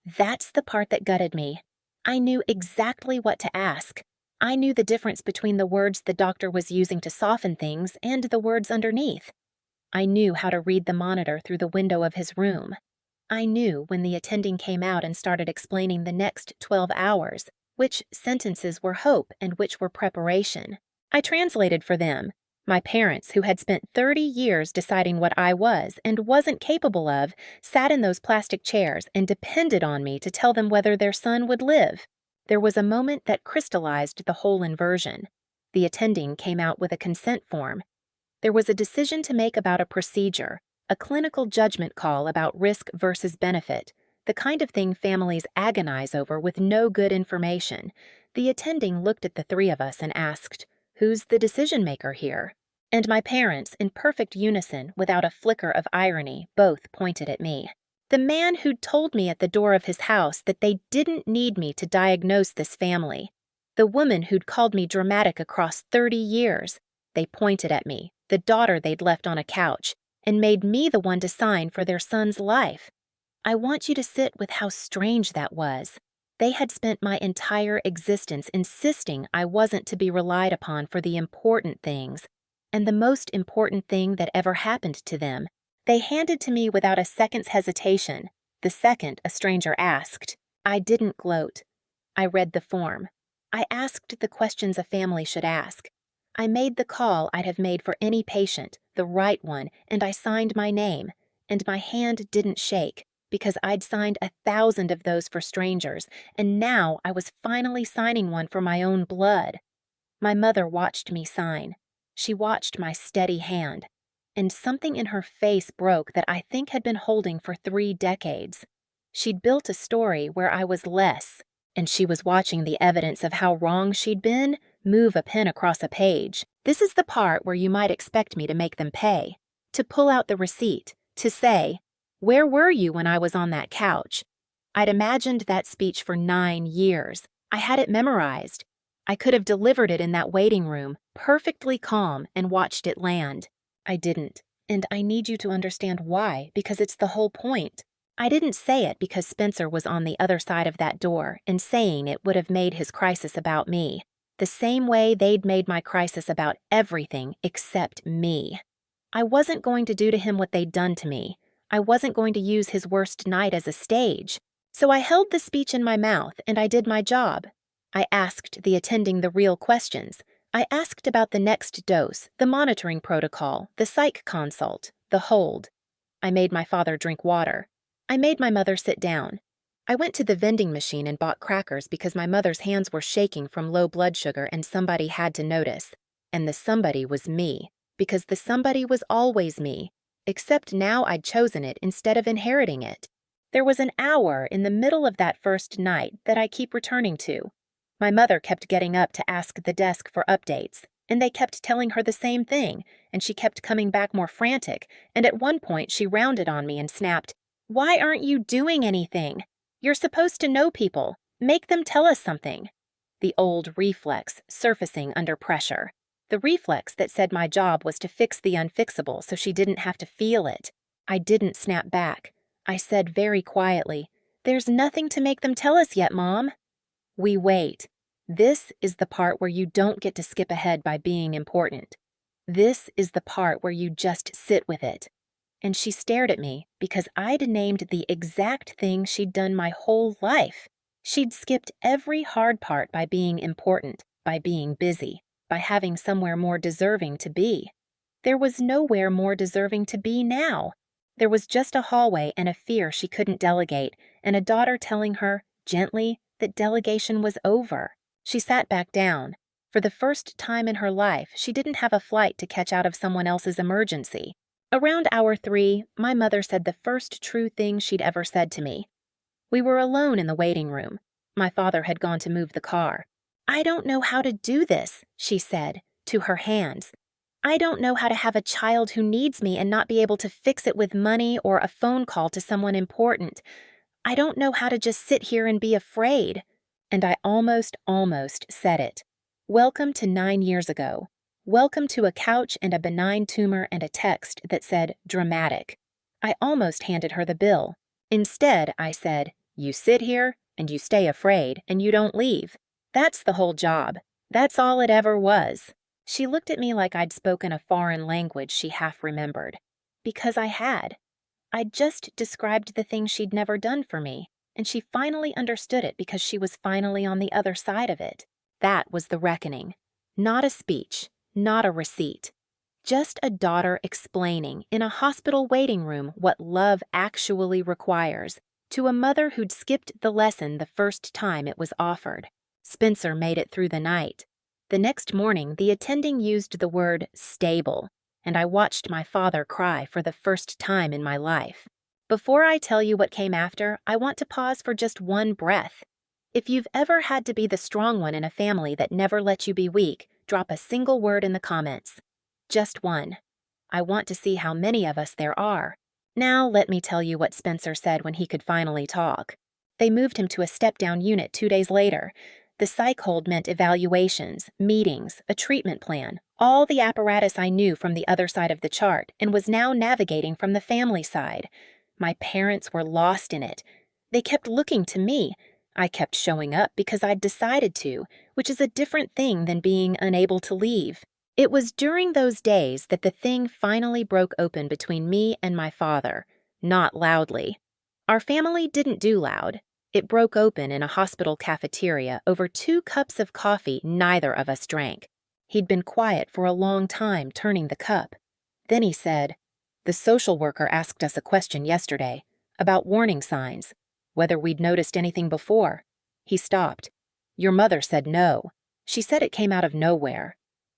S1: That's the part that gutted me. I knew exactly what to ask. I knew the difference between the words the doctor was using to soften things and the words underneath. I knew how to read the monitor through the window of his room. I knew when the attending came out and started explaining the next 12 hours, which sentences were hope and which were preparation. I translated for them. My parents, who had spent 30 years deciding what I was and wasn't capable of, sat in those plastic chairs and depended on me to tell them whether their son would live. There was a moment that crystallized the whole inversion. The attending came out with a consent form. There was a decision to make about a procedure, a clinical judgment call about risk versus benefit, the kind of thing families agonize over with no good information. The attending looked at the three of us and asked, "Who's the decision maker here?" And my parents, in perfect unison, without a flicker of irony, both pointed at me. The man who'd told me at the door of his house that they didn't need me to diagnose this family. The woman who'd called me dramatic across 30 years. They pointed at me, the daughter they'd left on a couch, and made me the one to sign for their son's life. I want you to sit with how strange that was. They had spent my entire existence insisting I wasn't to be relied upon for the important things, and the most important thing that ever happened to them, they handed to me without a second's hesitation, the second a stranger asked. I didn't gloat. I read the form. I asked the questions a family should ask. I made the call I'd have made for any patient, the right one, and I signed my name, and my hand didn't shake, because I'd signed 1,000 of those for strangers, and now I was finally signing one for my own blood. My mother watched me sign. She watched my steady hand, and something in her face broke that I think had been holding for 3 decades. She'd built a story where I was less, and she was watching the evidence of how wrong she'd been move a pen across a page. This is the part where you might expect me to make them pay. to pull out the receipt, to say, "Where were you when I was on that couch?" I'd imagined that speech for 9 years. I had it memorized. I could have delivered it in that waiting room, perfectly calm, and watched it land. I didn't, and I need you to understand why, because it's the whole point. I didn't say it because Spencer was on the other side of that door, and saying it would have made his crisis about me, the same way they'd made my crisis about everything except me. I wasn't going to do to him what they'd done to me. I wasn't going to use his worst night as a stage. So I held the speech in my mouth, and I did my job. I asked the attending the real questions. I asked about the next dose, the monitoring protocol, the psych consult, the hold. I made my father drink water. I made my mother sit down. I went to the vending machine and bought crackers because my mother's hands were shaking from low blood sugar and somebody had to notice. And the somebody was me, because the somebody was always me, except now I'd chosen it instead of inheriting it. There was an hour in the middle of that first night that I keep returning to. My mother kept getting up to ask the desk for updates, and they kept telling her the same thing, and she kept coming back more frantic, and at one point she rounded on me and snapped, "Why aren't you doing anything? You're supposed to know people. Make them tell us something." The old reflex surfacing under pressure. The reflex that said my job was to fix the unfixable so she didn't have to feel it. I didn't snap back. I said very quietly, "There's nothing to make them tell us yet, Mom." We wait. This is the part where you don't get to skip ahead by being important. This is the part where you just sit with it. And she stared at me because I'd named the exact thing she'd done my whole life. She'd skipped every hard part by being important, by being busy, by having somewhere more deserving to be. There was nowhere more deserving to be now. There was just a hallway and a fear she couldn't delegate, and a daughter telling her, gently, that delegation was over. She sat back down. For the first time in her life, she didn't have a flight to catch out of someone else's emergency. Around hour 3, my mother said the first true thing she'd ever said to me. We were alone in the waiting room. My father had gone to move the car. "I don't know how to do this," she said, to her hands. "I don't know how to have a child who needs me and not be able to fix it with money or a phone call to someone important. I don't know how to just sit here and be afraid." And I almost said it. Welcome to 9 years ago. Welcome to a couch and a benign tumor and a text that said dramatic. I almost handed her the bill. Instead, I said, "You sit here and you stay afraid and you don't leave. That's the whole job. That's all it ever was." She looked at me like I'd spoken a foreign language she half remembered. Because I had. I'd just described the thing she'd never done for me, and she finally understood it because she was finally on the other side of it. That was the reckoning. Not a speech, not a receipt. Just a daughter explaining in a hospital waiting room what love actually requires to a mother who'd skipped the lesson the first time it was offered. Spencer made it through the night. The next morning, the attending used the word stable, and I watched my father cry for the first time in my life. Before I tell you what came after, I want to pause for just one breath. If you've ever had to be the strong one in a family that never let you be weak, drop a single word in the comments. Just one. I want to see how many of us there are. Now let me tell you what Spencer said when he could finally talk. They moved him to a step-down unit 2 days later. The psych hold meant evaluations, meetings, a treatment plan, all the apparatus I knew from the other side of the chart and was now navigating from the family side. My parents were lost in it. They kept looking to me. I kept showing up because I'd decided to, which is a different thing than being unable to leave. It was during those days that the thing finally broke open between me and my father, not loudly. Our family didn't do loud. It broke open in a hospital cafeteria over 2 cups of coffee neither of us drank. He'd been quiet for a long time, turning the cup. Then he said, "The social worker asked us a question yesterday about warning signs, whether we'd noticed anything before." He stopped. "Your mother said no. She said it came out of nowhere."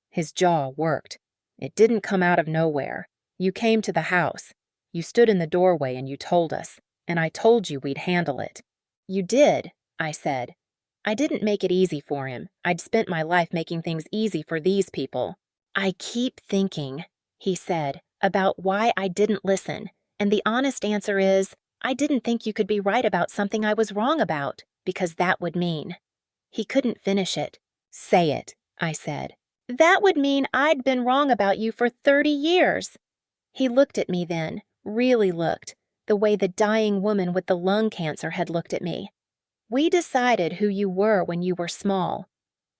S1: His jaw worked. "It didn't come out of nowhere. You came to the house. You stood in the doorway and you told us, and I told you we'd handle it." "You did," I said. I didn't make it easy for him. I'd spent my life making things easy for these people. "I keep thinking," he said, about why I didn't listen, and the honest answer is, I didn't think you could be right about something I was wrong about, because that would mean. He couldn't finish it. Say it, I said. That would mean I'd been wrong about you for 30 years. He looked at me then, really looked, the way the dying woman with the lung cancer had looked at me. We decided who you were when you were small.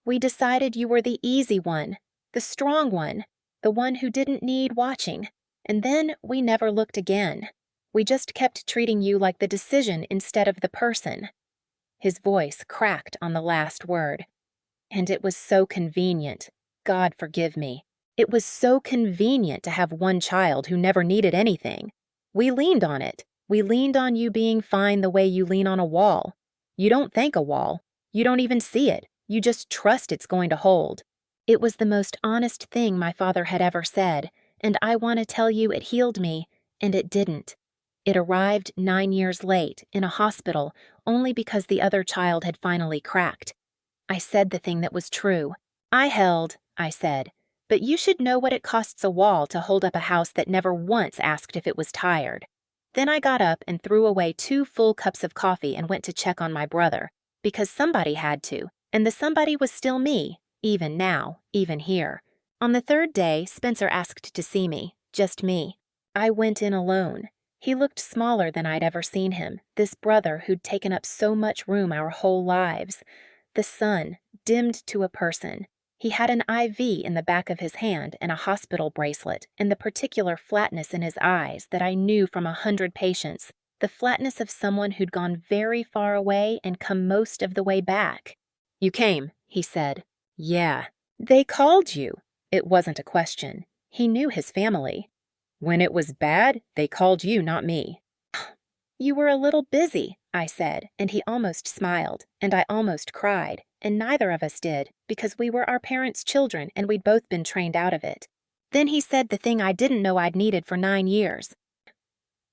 S1: We decided you were the easy one, the strong one, the one who didn't need watching, and then we never looked again. We just kept treating you like the decision instead of the person. His voice cracked on the last word. And it was so convenient. God forgive me. It was so convenient to have one child who never needed anything. We leaned on it. We leaned on you being fine the way you lean on a wall. You don't thank a wall. You don't even see it. You just trust it's going to hold. It was the most honest thing my father had ever said, and I want to tell you it healed me, and it didn't. It arrived 9 years late, in a hospital, only because the other child had finally cracked. I said the thing that was true. I said, but you should know what it costs a wall to hold up a house that never once asked if it was tired. Then I got up and threw away 2 full cups of coffee and went to check on my brother, because somebody had to, and the somebody was still me, even now, even here. On the 3rd day, Spencer asked to see me, just me. I went in alone. He looked smaller than I'd ever seen him, this brother who'd taken up so much room our whole lives. The sun, dimmed to a person. He had an IV in the back of his hand and a hospital bracelet, and the particular flatness in his eyes that I knew from 100 patients, the flatness of someone who'd gone very far away and come most of the way back. You came, he said. Yeah. They called you. It wasn't a question. He knew his family. When it was bad, they called you, not me. You were a little busy, I said, and he almost smiled, and I almost cried, and neither of us did, because we were our parents' children and we'd both been trained out of it. Then he said the thing I didn't know I'd needed for 9 years.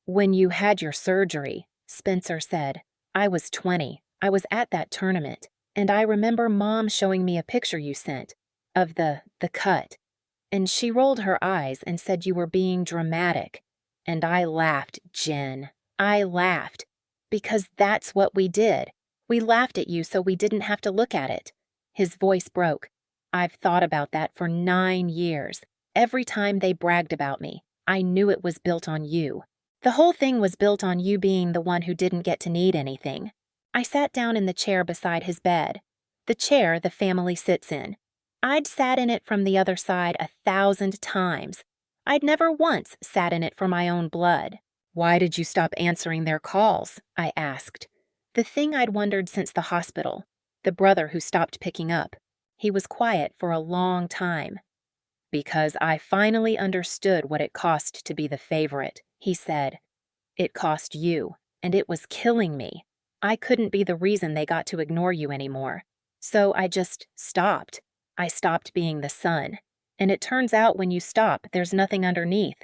S1: When you had your surgery, Spencer said, I was 20. I was at that tournament, and I remember Mom showing me a picture you sent of the cut. And she rolled her eyes and said you were being dramatic. And I laughed, Jen. I laughed. Because that's what we did. We laughed at you so we didn't have to look at it. His voice broke. I've thought about that for 9 years. Every time they bragged about me, I knew it was built on you. The whole thing was built on you being the one who didn't get to need anything. I sat down in the chair beside his bed. The chair the family sits in. I'd sat in it from the other side 1,000 times. I'd never once sat in it for my own blood. Why did you stop answering their calls? I asked. The thing I'd wondered since the hospital. The brother who stopped picking up. He was quiet for a long time. Because I finally understood what it cost to be the favorite, he said. It cost you, and it was killing me. I couldn't be the reason they got to ignore you anymore. So I just stopped. I stopped being the son. And it turns out when you stop, there's nothing underneath.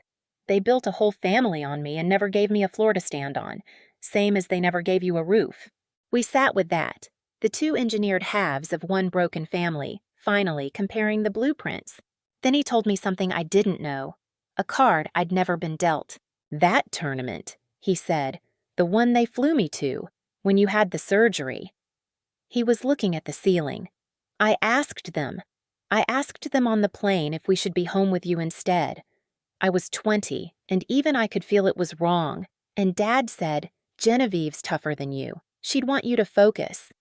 S1: They built a whole family on me and never gave me a floor to stand on, same as they never gave you a roof. We sat with that, the 2 engineered halves of one broken family, finally comparing the blueprints. Then he told me something I didn't know, a card I'd never been dealt. That tournament, he said, the one they flew me to, when you had the surgery. He was looking at the ceiling. I asked them on the plane if we should be home with you instead. I was 20, and even I could feel it was wrong, and Dad said, Genevieve's tougher than you. She'd want you to focus.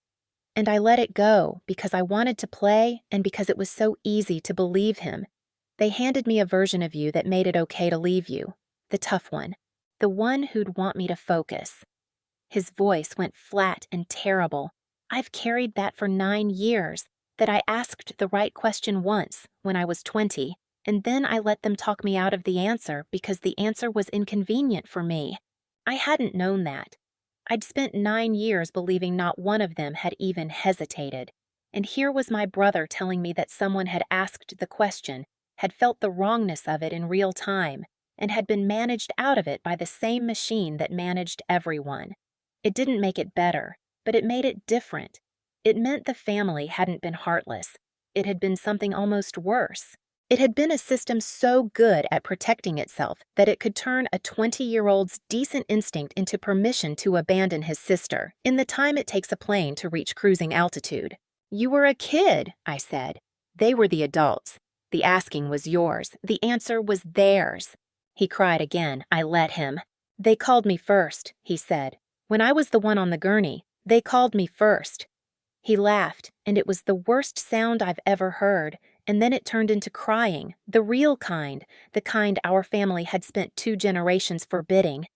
S1: And I let it go because I wanted to play and because it was so easy to believe him. They handed me a version of you that made it okay to leave you, the tough one, the one who'd want me to focus. His voice went flat and terrible. I've carried that for 9 years, that I asked the right question once, when I was 20, and then I let them talk me out of the answer because the answer was inconvenient for me. I hadn't known that. I'd spent 9 years believing not one of them had even hesitated, and here was my brother telling me that someone had asked the question, had felt the wrongness of it in real time, and had been managed out of it by the same machine that managed everyone. It didn't make it better, but it made it different. It meant the family hadn't been heartless. It had been something almost worse. It had been a system so good at protecting itself that it could turn a 20-year-old's decent instinct into permission to abandon his sister in the time it takes a plane to reach cruising altitude. "You were a kid," I said. "They were the adults. The asking was yours. The answer was theirs." He cried again. I let him. "They called me first," he said. "When I was the one on the gurney, they called me first." He laughed, and it was the worst sound I've ever heard, and then it turned into crying, the real kind, the kind our family had spent 2 generations forbidding.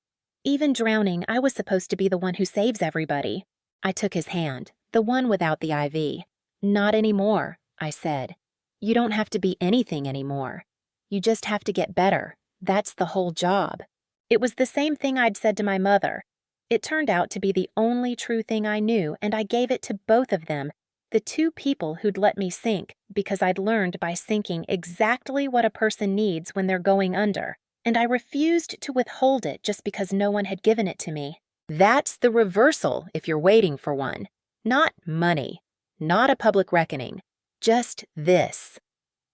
S1: Even drowning, I was supposed to be the one who saves everybody. I took his hand, the one without the IV. "Not anymore," I said. "You don't have to be anything anymore. You just have to get better. That's the whole job." It was the same thing I'd said to my mother. It turned out to be the only true thing I knew, and I gave it to both of them, the 2 people who'd let me sink, because I'd learned by sinking exactly what a person needs when they're going under, and I refused to withhold it just because no one had given it to me. That's the reversal if you're waiting for one. Not money, not a public reckoning, just this.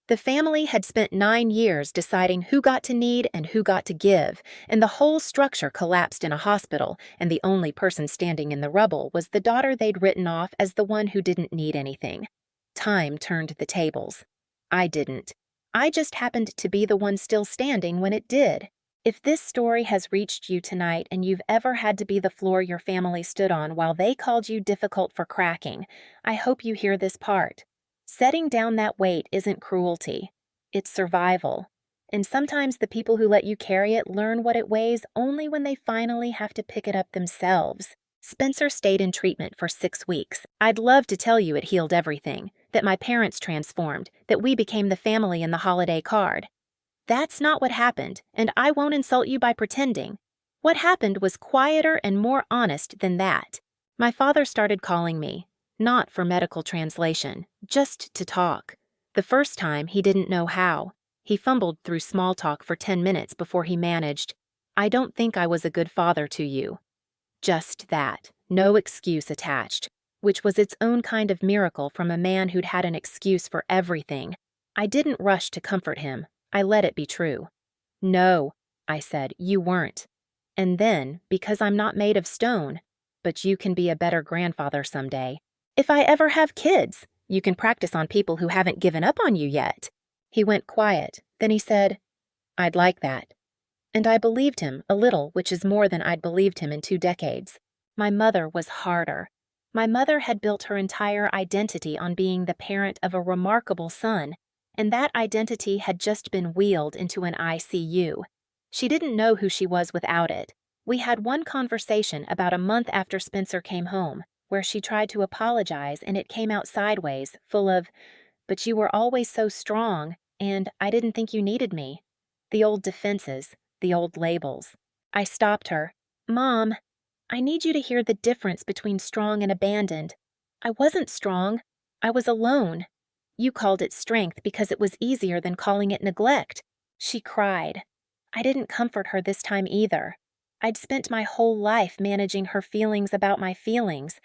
S1: The family had spent 9 years deciding who got to need and who got to give, and the whole structure collapsed in a hospital, and the only person standing in the rubble was the daughter they'd written off as the one who didn't need anything. Time turned the tables. I didn't. I just happened to be the one still standing when it did. If this story has reached you tonight and you've ever had to be the floor your family stood on while they called you difficult for cracking, I hope you hear this part. Setting down that weight isn't cruelty. It's survival. And sometimes the people who let you carry it learn what it weighs only when they finally have to pick it up themselves. Spencer stayed in treatment for 6 weeks. I'd love to tell you it healed everything, that my parents transformed, that we became the family in the holiday card. That's not what happened, and I won't insult you by pretending. What happened was quieter and more honest than that. My father started calling me. Not for medical translation, just to talk. The first time, he didn't know how. He fumbled through small talk for 10 minutes before he managed, "I don't think I was a good father to you." Just that, no excuse attached, which was its own kind of miracle from a man who'd had an excuse for everything. I didn't rush to comfort him. I let it be true. "No," I said, "you weren't. And then, because I'm not made of stone, but you can be a better grandfather someday. If I ever have kids, you can practice on people who haven't given up on you yet." He went quiet. Then he said, "I'd like that." And I believed him a little, which is more than I'd believed him in 2 decades. My mother was harder. My mother had built her entire identity on being the parent of a remarkable son, and that identity had just been wheeled into an ICU. She didn't know who she was without it. We had one conversation about a month after Spencer came home, where she tried to apologize and it came out sideways, full of, "But you were always so strong, and I didn't think you needed me." The old defenses, the old labels. I stopped her. "Mom, I need you to hear the difference between strong and abandoned. I wasn't strong. I was alone. You called it strength because it was easier than calling it neglect." She cried. I didn't comfort her this time either. I'd spent my whole life managing her feelings about my feelings.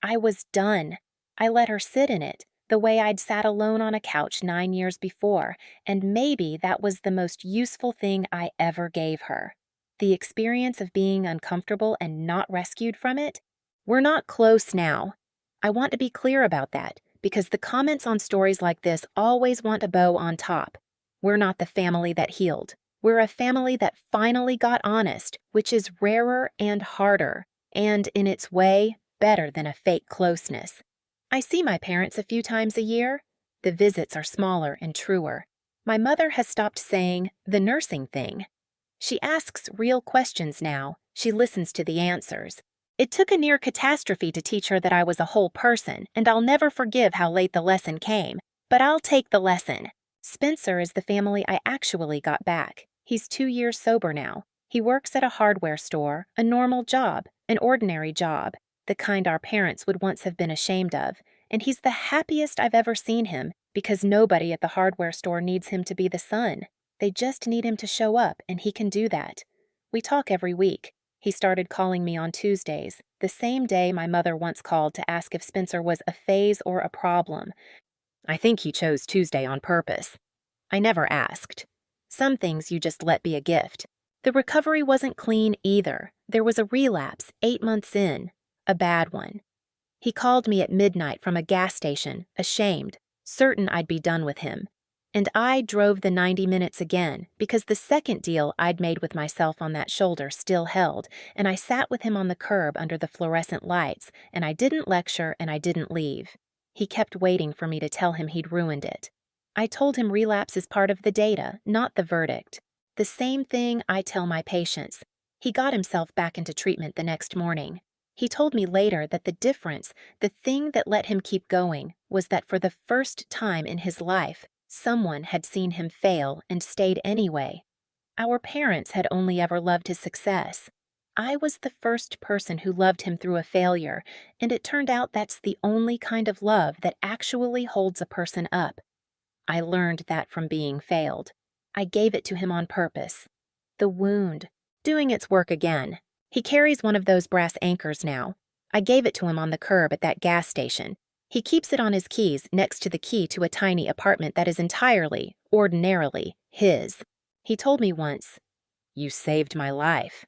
S1: I was done. I let her sit in it, the way I'd sat alone on a couch 9 years before, and maybe that was the most useful thing I ever gave her. The experience of being uncomfortable and not rescued from it? We're not close now. I want to be clear about that, because the comments on stories like this always want a bow on top. We're not the family that healed. We're a family that finally got honest, which is rarer and harder, and in its way, better than a fake closeness. I see my parents a few times a year. The visits are smaller and truer. My mother has stopped saying the nursing thing. She asks real questions now. She listens to the answers. It took a near catastrophe to teach her that I was a whole person, and I'll never forgive how late the lesson came. But I'll take the lesson. Spencer is the family I actually got back. He's 2 years sober now. He works at a hardware store, a normal job, an ordinary job, the kind our parents would once have been ashamed of, and he's the happiest I've ever seen him because nobody at the hardware store needs him to be the son. They just need him to show up, and he can do that. We talk every week. He started calling me on Tuesdays, the same day my mother once called to ask if Spencer was a phase or a problem. I think he chose Tuesday on purpose. I never asked. Some things you just let be a gift. The recovery wasn't clean either. There was a relapse 8 months in, a bad one. He called me at midnight from a gas station, ashamed, certain I'd be done with him. And I drove the 90 minutes again because the second deal I'd made with myself on that shoulder still held, and I sat with him on the curb under the fluorescent lights, and I didn't lecture and I didn't leave. He kept waiting for me to tell him he'd ruined it. I told him relapse is part of the data, not the verdict. The same thing I tell my patients. He got himself back into treatment the next morning. He told me later that the difference, the thing that let him keep going, was that for the first time in his life, someone had seen him fail and stayed anyway. Our parents had only ever loved his success. I was the first person who loved him through a failure, and it turned out that's the only kind of love that actually holds a person up. I learned that from being failed. I gave it to him on purpose. The wound, doing its work again. He carries one of those brass anchors now. I gave it to him on the curb at that gas station. He keeps it on his keys next to the key to a tiny apartment that is entirely, ordinarily, his. He told me once, "You saved my life."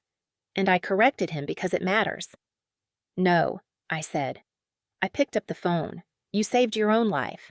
S1: And I corrected him because it matters. "No," I said. I picked up the phone. "You saved your own life.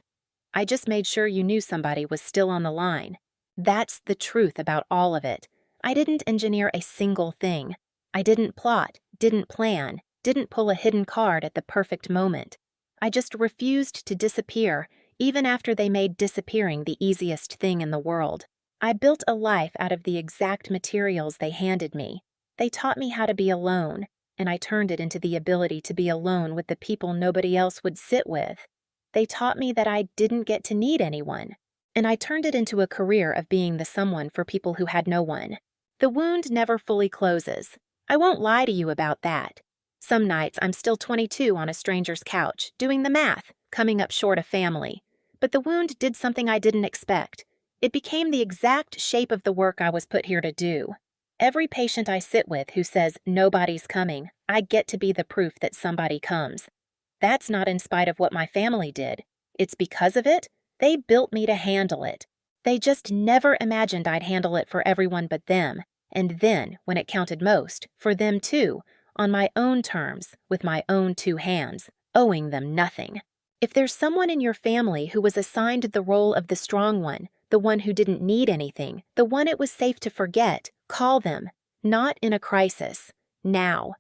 S1: I just made sure you knew somebody was still on the line." That's the truth about all of it. I didn't engineer a single thing. I didn't plot, didn't plan, didn't pull a hidden card at the perfect moment. I just refused to disappear, even after they made disappearing the easiest thing in the world. I built a life out of the exact materials they handed me. They taught me how to be alone, and I turned it into the ability to be alone with the people nobody else would sit with. They taught me that I didn't get to need anyone, and I turned it into a career of being the someone for people who had no one. The wound never fully closes. I won't lie to you about that. Some nights I'm still 22 on a stranger's couch, doing the math, coming up short of family. But the wound did something I didn't expect. It became the exact shape of the work I was put here to do. Every patient I sit with who says nobody's coming, I get to be the proof that somebody comes. That's not in spite of what my family did. It's because of it. They built me to handle it. They just never imagined I'd handle it for everyone but them. And then, when it counted most, for them too, on my own terms, with my own 2 hands, owing them nothing. If there's someone in your family who was assigned the role of the strong one, the one who didn't need anything, the one it was safe to forget, call them. Not in a crisis. Now.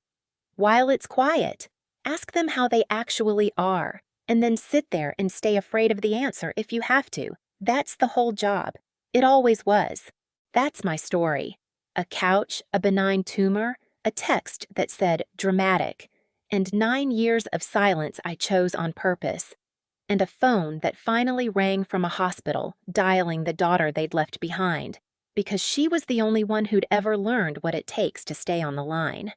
S1: While it's quiet, ask them how they actually are, and then sit there and stay afraid of the answer if you have to. That's the whole job. It always was. That's my story. A couch, a benign tumor, a text that said dramatic, and 9 years of silence I chose on purpose, and a phone that finally rang from a hospital, dialing the daughter they'd left behind, because she was the only one who'd ever learned what it takes to stay on the line.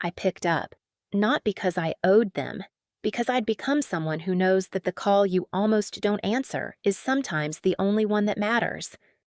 S1: I picked up, not because I owed them, because I'd become someone who knows that the call you almost don't answer is sometimes the only one that matters.